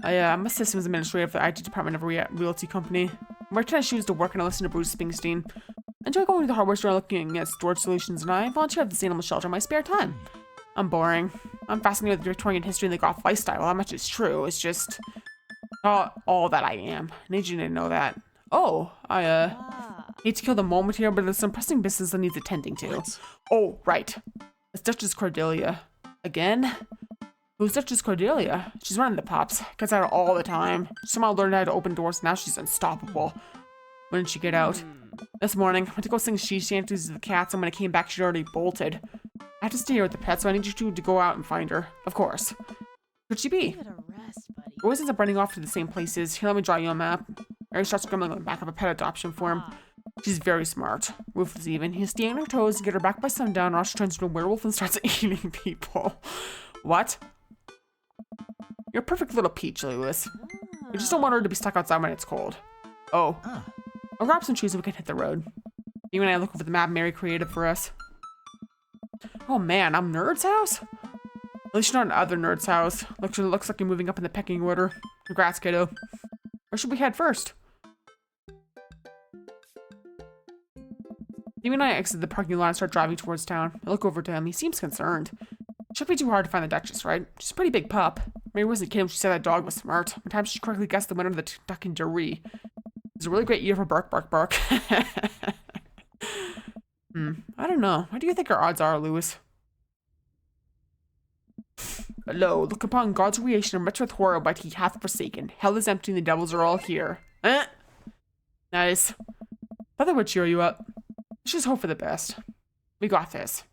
I'm a systems administrator for the IT department of a realty company. I'm wearing tennis shoes to work and I listen to Bruce Springsteen. I enjoy going to the hardware store looking at storage solutions, and I volunteer at this animal shelter in my spare time. I'm boring. I'm fascinated with Victorian history and the goth lifestyle. That much is true. It's just all that I am. I need you to know that. Oh, I hate to kill the moment here, but there's some pressing business that needs attending to. What? Oh, right. It's Duchess Cordelia. Again? Who's Duchess Cordelia? She's running the pops. Gets out all the time. She somehow learned how to open doors, now she's unstoppable. When did she get out? This morning, I went to go sing she shanties to the cats, and when I came back, she'd already bolted. I have to stay here with the pets, so I need you two to go out and find her. Of course. Where'd she be? Give it a rest, buddy. Always ends up running off to the same places. Here, let me draw you a map. Mary starts scrambling on the back of a pet adoption form. She's very smart. Ruthless even. He's staying on her toes to get her back by sundown, or else she turns into a werewolf and starts eating people. What? You're a perfect little peach, Lewis. We just don't want her to be stuck outside when it's cold. Oh. I'll grab some trees so we can hit the road. You and I look over the map Mary created for us. Oh man, I'm Nerd's house? At least you're not in other Nerd's house. Looks like you're moving up in the pecking order. Congrats, kiddo. Where should we head first? Damien and I exit the parking lot and start driving towards town. I look over to him. He seems concerned. It shouldn't be too hard to find the Duchess, right? She's a pretty big pup. Mary wasn't kidding when she said that dog was smart. One time she correctly guessed the winner of the Duck and Derry. It was a really great year for bark, bark, bark. I don't know. What do you think our odds are, Lewis? Lo, look upon God's creation and much with horror, but he hath forsaken. Hell is empty and the devils are all here. Nice. Thought that would cheer you up. Let's just hope for the best. We got this.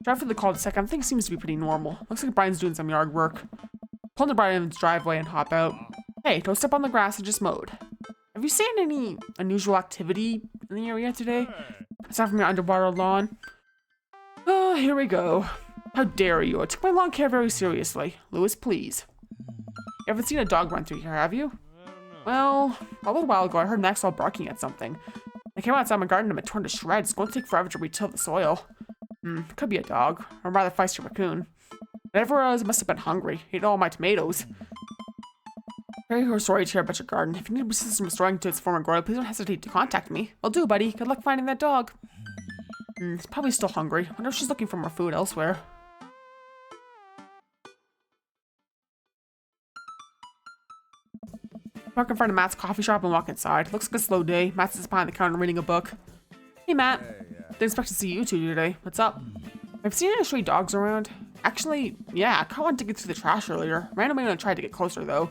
Drive for the cul-de-sac. Everything seems to be pretty normal. Looks like Brian's doing some yard work. Pull the Brian in his driveway and hop out. Hey, don't step on the grass and just mowed. Have you seen any unusual activity in the area today? Aside from your underwater lawn? Oh, here we go. How dare you? I took my lawn care very seriously. Louis, please. You haven't seen a dog run through here, have you? Well, a little while ago I heard Maxwell barking at something. I came outside my garden and it torn to shreds. It's going to take forever to retill the soil. Could be a dog, or rather feisty raccoon. Whatever it was, it must have been hungry. Ate all my tomatoes. Very sorry to hear about your garden. If you need assistance restoring it to its former glory, please don't hesitate to contact me. I'll do, buddy. Good luck finding that dog. It's probably still hungry. Wonder if she's looking for more food elsewhere. Park in front of Matt's coffee shop and walk inside. Looks like a slow day. Matt sits behind the counter reading a book. Hey, Matt. Didn't expect to see you two today. What's up? I've seen any stray dogs around. Actually, yeah, I caught one digging through the trash earlier. Randomly when I tried to get closer, though.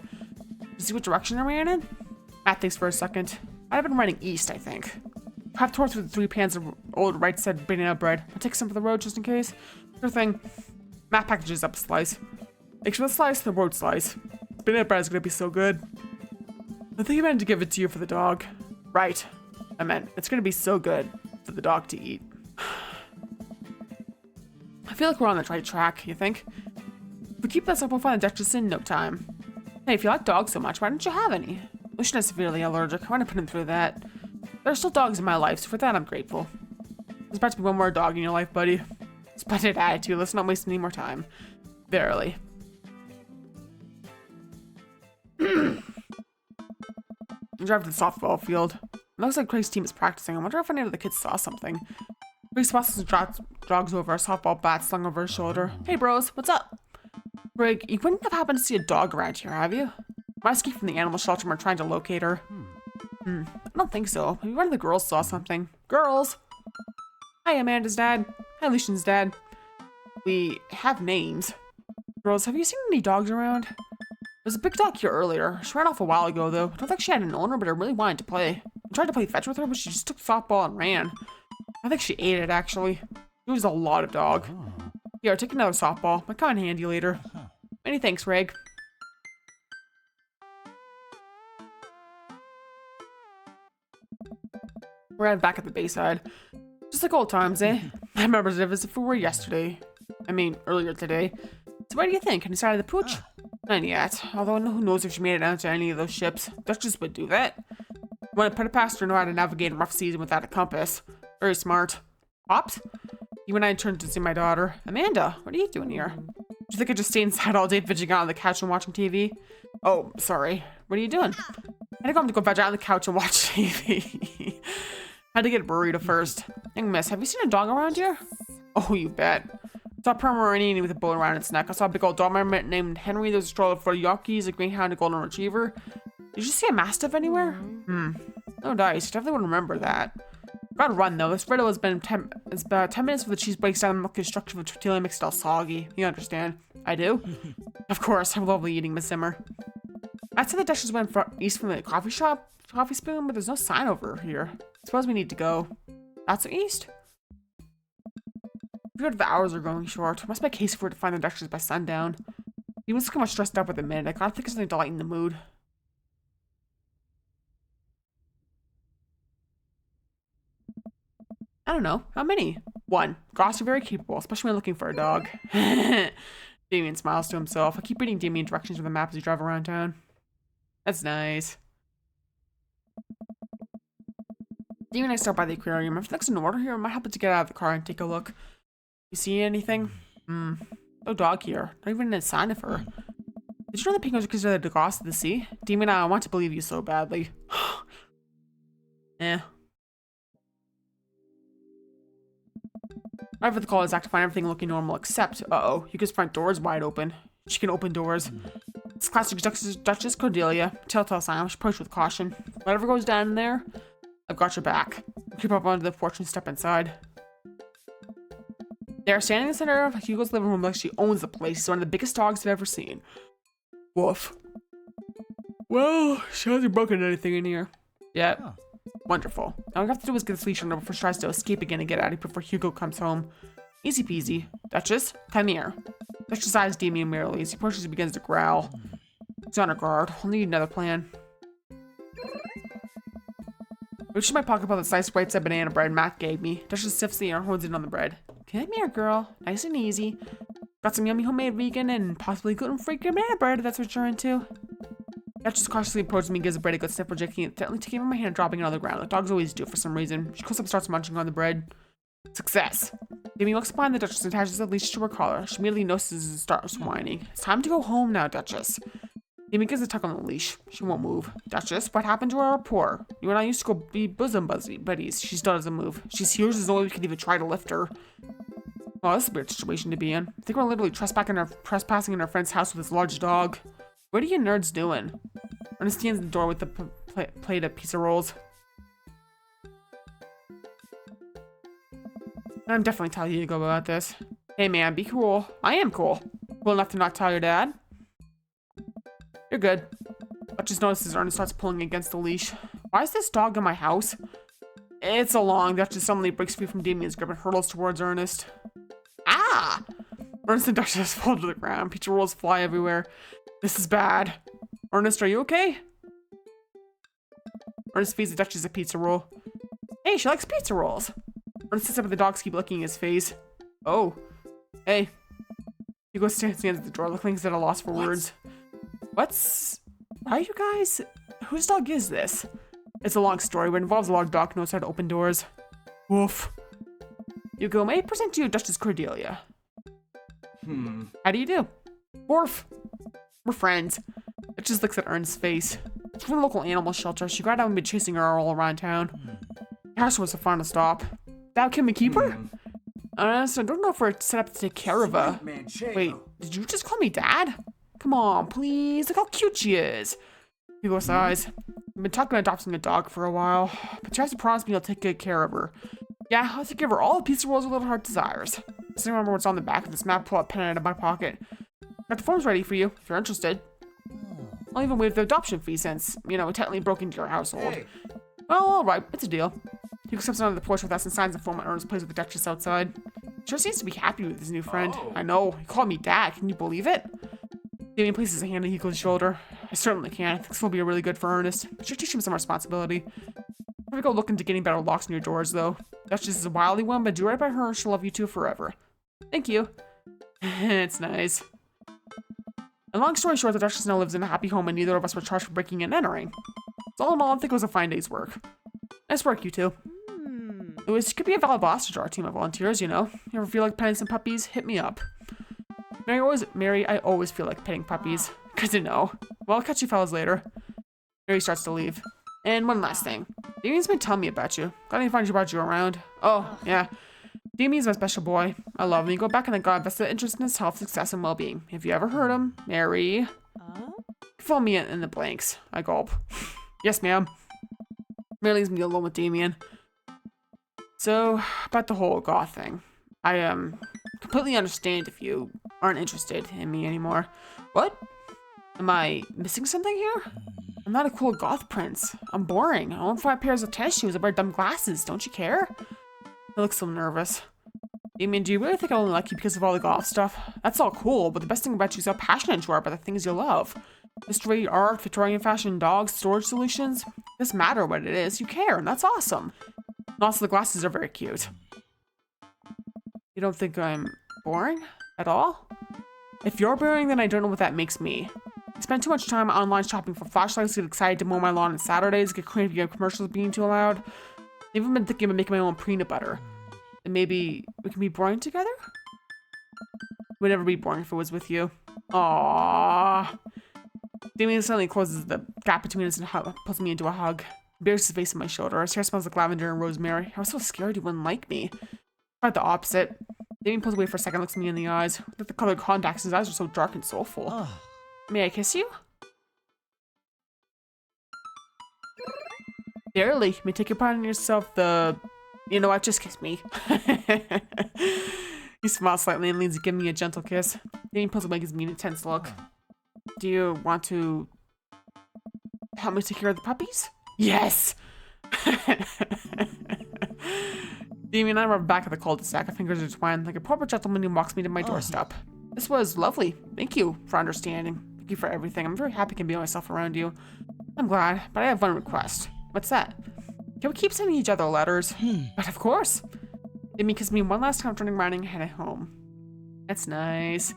Did you see what direction I ran in? Matt thinks for a second. I'd have been running east, I think. Perhaps tore through the 3 pans of old right side banana bread. I'll take some for the road just in case. Sure thing. Matt packages up a slice. Thanks for the slice, the road slice. Banana bread is gonna be so good. I think I meant to give it to you for the dog. Right. I meant, it's gonna be so good for the dog to eat. I feel like we're on the right track, you think? If we keep this up, we'll find the Duchess in no time. Hey, if you like dogs so much, why don't you have any? Lucian is severely allergic. I want to put him through that. There are still dogs in my life, so for that I'm grateful. There's about to be one more dog in your life, buddy. Splendid attitude. Let's not waste any more time. Verily. Drive to the softball field. It looks like Craig's team is practicing. I wonder if any of the kids saw something. Craig spots and jogs over, a softball bat slung over his shoulder. Hey bros, what's up? Craig, you wouldn't have happened to see a dog around here, have you? I escaped from the animal shelter and we're trying to locate her. I don't think so. Maybe one of the girls saw something. Girls! Hi, Amanda's dad. Hi, Lucian's dad. We have names. Girls, have you seen any dogs around? There's a big dog here earlier. She ran off a while ago, though. I don't think she had an owner, but I really wanted to play. I tried to play fetch with her, but she just took the softball and ran. I think she ate it, actually. It was a lot of dog. Here, take another softball. Might come in handy later. Many thanks, Reg. We're back at the Bayside. Just like old times, eh? I remember it as if it were yesterday. I mean, earlier today. So what do you think? Any side of the pooch? Not yet. Although who knows if she made it out to any of those ships. Duchess would do that. When I put it past her, know how to navigate a rough season without a compass. Very smart. Pops? You and I turned to see my daughter. Amanda, what are you doing here? Do you think I just stay inside all day bitching out on the couch and watching TV? Oh, sorry. What are you doing? I think I'm gonna go veg out on the couch and watch TV. Had to get a burrito first. Young miss, have you seen a dog around here? Oh, you bet. I saw a Pomeranian with a bow around its neck. I saw a big old Doberman named Henry. There's a stroller for Yorkies, a greyhound, a golden retriever. Did you see a mastiff anywhere? No dice. Definitely wouldn't remember that. Gotta run though. This riddle has been it's about 10 minutes before the cheese breaks down and the milk is structured with tortilla makes it all soggy. You understand? I do? Of course. I'm lovely eating Miss Zimmer. I'd say the Duchess went east from the coffee spoon, but there's no sign over here. Suppose we need to go. Not so east? I figured the hours are going short. Must make haste for her to find the Duchess by sundown. He was so much stressed out with a minute. I gotta think of something to lighten the mood. I don't know. How many? 1. Goths are very capable, especially when looking for a dog. Damien smiles to himself. I keep reading Damien directions with the map as you drive around town. That's nice. Damien and I stop by the aquarium. If everything's in order here, I might help it to get out of the car and take a look. You see anything? No dog here. Not even a sign of her. Did you know the penguins are considered the Goths of the sea? Damien, I want to believe you so badly. Eh. Whenever the call is active, find everything looking normal except, Yuka's front door is wide open. She can open doors. It's classic Duchess Cordelia. Telltale sign. I should approach with caution. Whatever goes down in there, I've got your back. Creep up onto the porch and step inside. They are standing in the center of Hugo's living room like she owns the place. She's one of the biggest dogs I've ever seen. Woof. Well, she hasn't broken anything in here. Yeah. Oh. Wonderful. All we have to do is get this leash on her before she tries to escape again and get out of here before Hugo comes home. Easy peasy. Duchess, come here. Duchess eyes Damien merely as he approaches and begins to growl. He's on her guard. We'll need another plan. Reaches my pocket about the sliced white side banana bread Matt gave me. Duchess sifts the air, hones in on the bread. Come here, girl. Nice and easy. Got some yummy homemade vegan and possibly gluten-free banana bread if that's what you're into. Duchess cautiously approaches me, gives the bread a good sniff, rejecting it, gently taking it from my hand, dropping it on the ground. Like dogs always do for some reason. She goes up and starts munching on the bread. Success. Damien looks behind the Duchess and attaches the leash to her collar. She immediately notices and starts whining. It's time to go home now, Duchess. Damien gives a tug on the leash. She won't move. Duchess, what happened to our rapport? You and I used to go be bosom buddies. She still doesn't move. She's here, there's no way we can even try to lift her. Oh, this is a weird situation to be in. I think we're literally trespassing in our friend's house with this large dog. What are you nerds doing? Ernest stands in the door with the plate of pizza rolls. I'm definitely telling you to go about this. Hey man, be cool. I am cool. Cool enough to not tell your dad? You're good. Duchess notices Ernest starts pulling against the leash. Why is this dog in my house? It's a long. Duchess suddenly breaks free from Damien's grip and hurtles towards Ernest. Ah! Ernest and Duchess fall to the ground. Pizza rolls fly everywhere. This is bad. Ernest, are you okay? Ernest feeds the Duchess a pizza roll. Hey, she likes pizza rolls. Ernest sits up and the dogs keep licking his face. Oh. Hey. He goes stands at the door, looking at a loss for words. Why are you guys? Whose dog is this? It's a long story, but it involves a large dog who knows how to open doors. Woof. Hugo, may I present to you Duchess Cordelia? How do you do? Worf. We're friends. Duchess looks at Ernest's face. She's from the local animal shelter. She got out and been chasing her all around town. Gosh, was a fun to stop. That can we keep her? So I don't know if we're set up to take care of her. Wait, did you just call me Dad? Come on, please. Look how cute she is. Hugo sighs. I've been talking about adopting a dog for a while, but you have to promise me you'll take good care of her. Yeah, I'll take care of her all the pizza rolls her little heart desires. Just remember what's on the back of this map. Pull a pen out of my pocket. Got the forms ready for you if you're interested. I'll even waive the adoption fee since, you know, it technically broke into your household. Hey. Well, alright, it's a deal. Hugo steps onto the porch with us and signs the form and Ernest plays with the Duchess outside. Sure seems to be happy with his new friend. Oh. I know, he called me Dad, can you believe it? Damien places a hand on Hugo's shoulder. I certainly can. I think this will be really good for Ernest. But should teach him some responsibility. Never go look into getting better locks on your doors, though. Duchess is a wily one, but do right by her, she'll love you too forever. Thank you. It's nice. And long story short, the Duchess now lives in a happy home and neither of us were charged for breaking and entering. So all in all, I think it was a fine day's work. Nice work, you two. It could be a valid boss to our team of volunteers, you know. You ever feel like petting some puppies? Hit me up. Mary, I always feel like petting puppies. Good to know. Well, I'll catch you fellas later. Mary starts to leave. And one last thing. Damien's been telling me about you. Got any friends about you around? Oh, yeah. Damien's my special boy. I love him. He go back and I got invested interest in his health, success, and well-being. Have you ever heard him? Mary? Fill me in the blanks. I gulp. Yes, ma'am. Mary leaves me alone with Damien. So, about the whole Goth thing. I completely understand if you aren't interested in me anymore. What? Am I missing something here? I'm not a cool Goth prince. I'm boring. I own 5 pairs of tennis shoes. I wear dumb glasses. Don't you care? I look so nervous. Damien, do you really think I only like you because of all the Goth stuff? That's all cool, but the best thing about you is how passionate you are about the things you love. History, art, Victorian fashion, dogs, storage solutions. It doesn't matter what it is. You care, and that's awesome. And also, the glasses are very cute. You don't think I'm boring at all? If you're boring, then I don't know what that makes me. I spend too much time online shopping for flashlights, get excited to mow my lawn on Saturdays, get cranky at commercials being too loud. I've even been thinking about making my own peanut butter. And maybe we can be boring together? It would never be boring if it was with you. Aww. Damien suddenly closes the gap between us and pulls me into a hug. He bears his face on my shoulder. His hair smells like lavender and rosemary. I was so scared he wouldn't like me. Quite the opposite. Damien pulls away for a second, looks me in the eyes. With the colored contacts, his eyes are so dark and soulful. Oh. May I kiss you? Barely. You may take your part on yourself, You know what? Just kiss me. He smiles slightly and leans to give me a gentle kiss. Damien pulls away his mean, intense look. Do you want to help me take care of the puppies? Yes! Damien and I were back at the cul-de-sac. Our fingers intertwined like a proper gentleman who walks me to my doorstep. This was lovely. Thank you for understanding. Thank you for everything. I'm very happy I can be myself around you. I'm glad, but I have one request. What's that? Can we keep sending each other letters? But of course. Damien kissed me one last time, turning around and heading home. That's nice.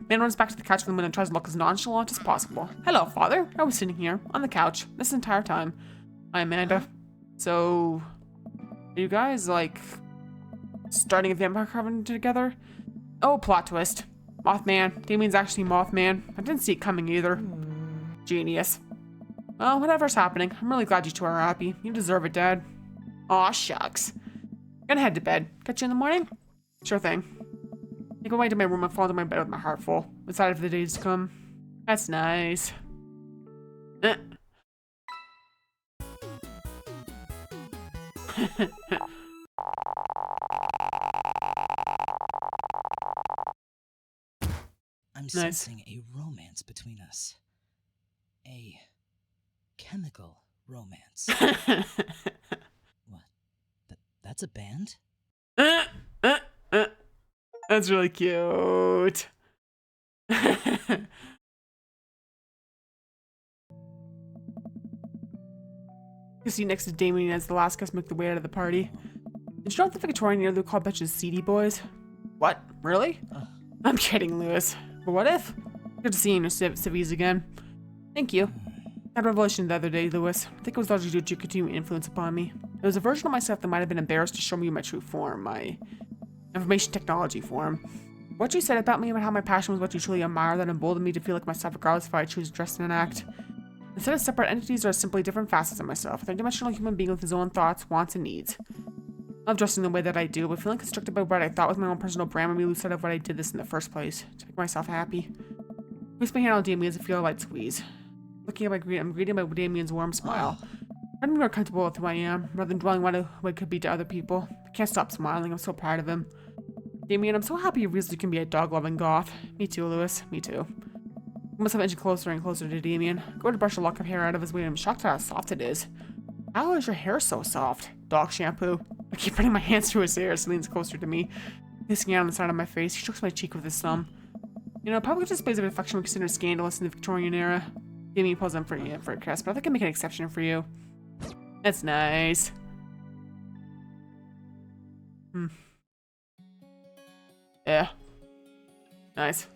Man runs back to the couch from the window and tries to look as nonchalant as possible. Hello, father. I was sitting here on the couch this entire time. Hi, Amanda. So, are you guys, like, starting a vampire coven together? Oh, plot twist. Mothman. Damien's actually Mothman. I didn't see it coming either. Genius. Well, whatever's happening, I'm really glad you two are happy. You deserve it, Dad. Aw, shucks. Gonna head to bed. Catch you in the morning? Sure thing. I go away to my room and fall into my bed with my heart full. Excited for the days to come. That's nice. I'm Nice. sensing a romance between us. A chemical romance. What? That's a band? That's really cute. You see next to Damien as the last guest make the way out of the party. Did you know the Victorian era they call bitches seedy boys? What? Really? I'm kidding, Lewis. But what if? Good to see you in your civvies again. Thank you. I had a revelation the other day, Lewis. I think it was largely due to your continuing influence upon me. It was a version of myself that might have been embarrassed to show me my true form, my information technology form. What you said about me, about how my passion was what you truly admire, that emboldened me to feel like myself regardless if I choose to dress in an act. Instead of separate entities, there are simply different facets of myself, a three-dimensional human being with his own thoughts, wants, and needs. I love dressing the way that I do, but feeling constricted by what I thought was my own personal brand made me lose sight of what I did this in the first place, to make myself happy. Makes my hand on Damien as I feel a light squeeze. Looking at my I'm greeted by Damien's warm smile. I'm more comfortable with who I am, rather than dwelling on what it could be to other people. I can't stop smiling, I'm so proud of him. Damien, I'm so happy you realized you can be a dog-loving goth. Me too, Lewis. Me too. I must have edged closer and closer to Damien. Go to brush a lock of hair out of his way and I'm shocked at how soft it is. How is your hair so soft? Dog shampoo. I keep running my hands through his hair as he leans closer to me. Kissing out on the side of my face, he strokes my cheek with his thumb. You know, public displays of affection were considered scandalous in the Victorian era. Damien pulls in for a kiss, but I think I can make an exception for you. That's nice. Yeah. Nice.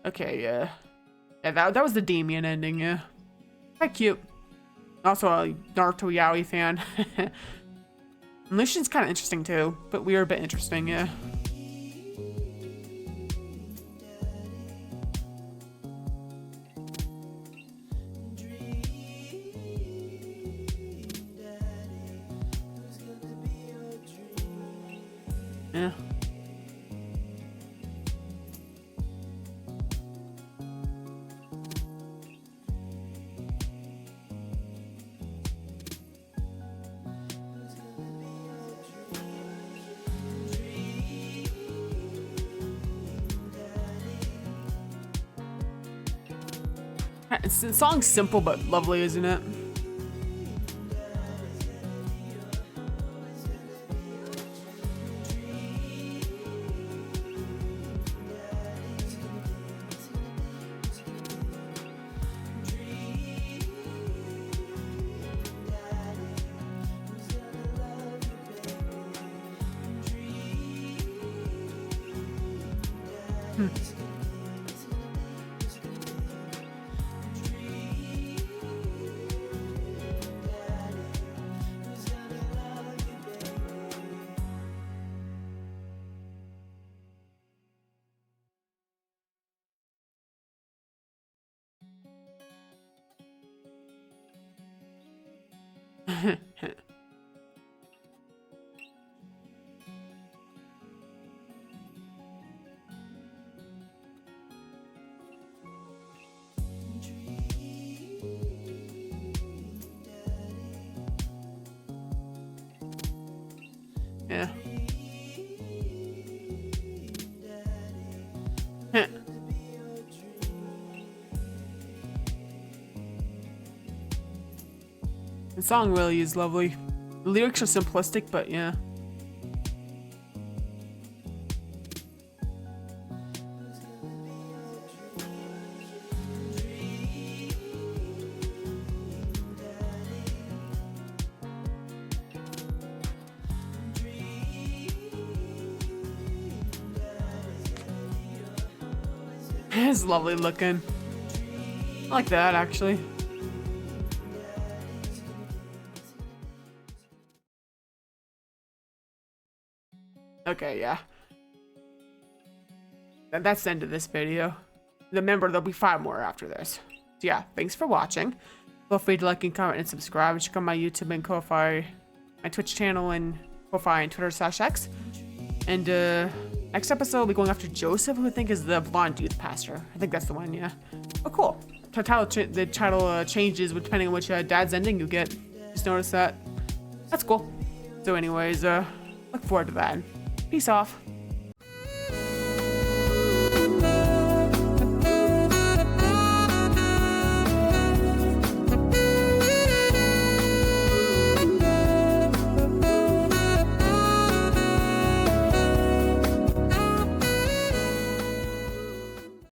Okay, yeah. Yeah, that was the Damien ending, yeah. Quite cute. Also a Naruto Yaoi fan. And Lucian's kind of interesting too, but we're a bit interesting, yeah. Yeah. The song's simple but lovely, isn't it? Yeah. The song really is lovely. The lyrics are simplistic, but yeah. It's lovely looking. I like that, actually. Okay, yeah. That's the end of this video. Remember, there'll be 5 more after this. So yeah, thanks for watching. Feel free to like and comment and subscribe. Check out my YouTube and Ko-Fi, my Twitch channel and Ko-Fi and Twitter/X. And next episode, we'll be going after Joseph, who I think is the blonde youth pastor. I think that's the one, yeah. Oh, cool. The title changes depending on which dad's ending you get. Just notice that. That's cool. So anyways, look forward to that. Peace off.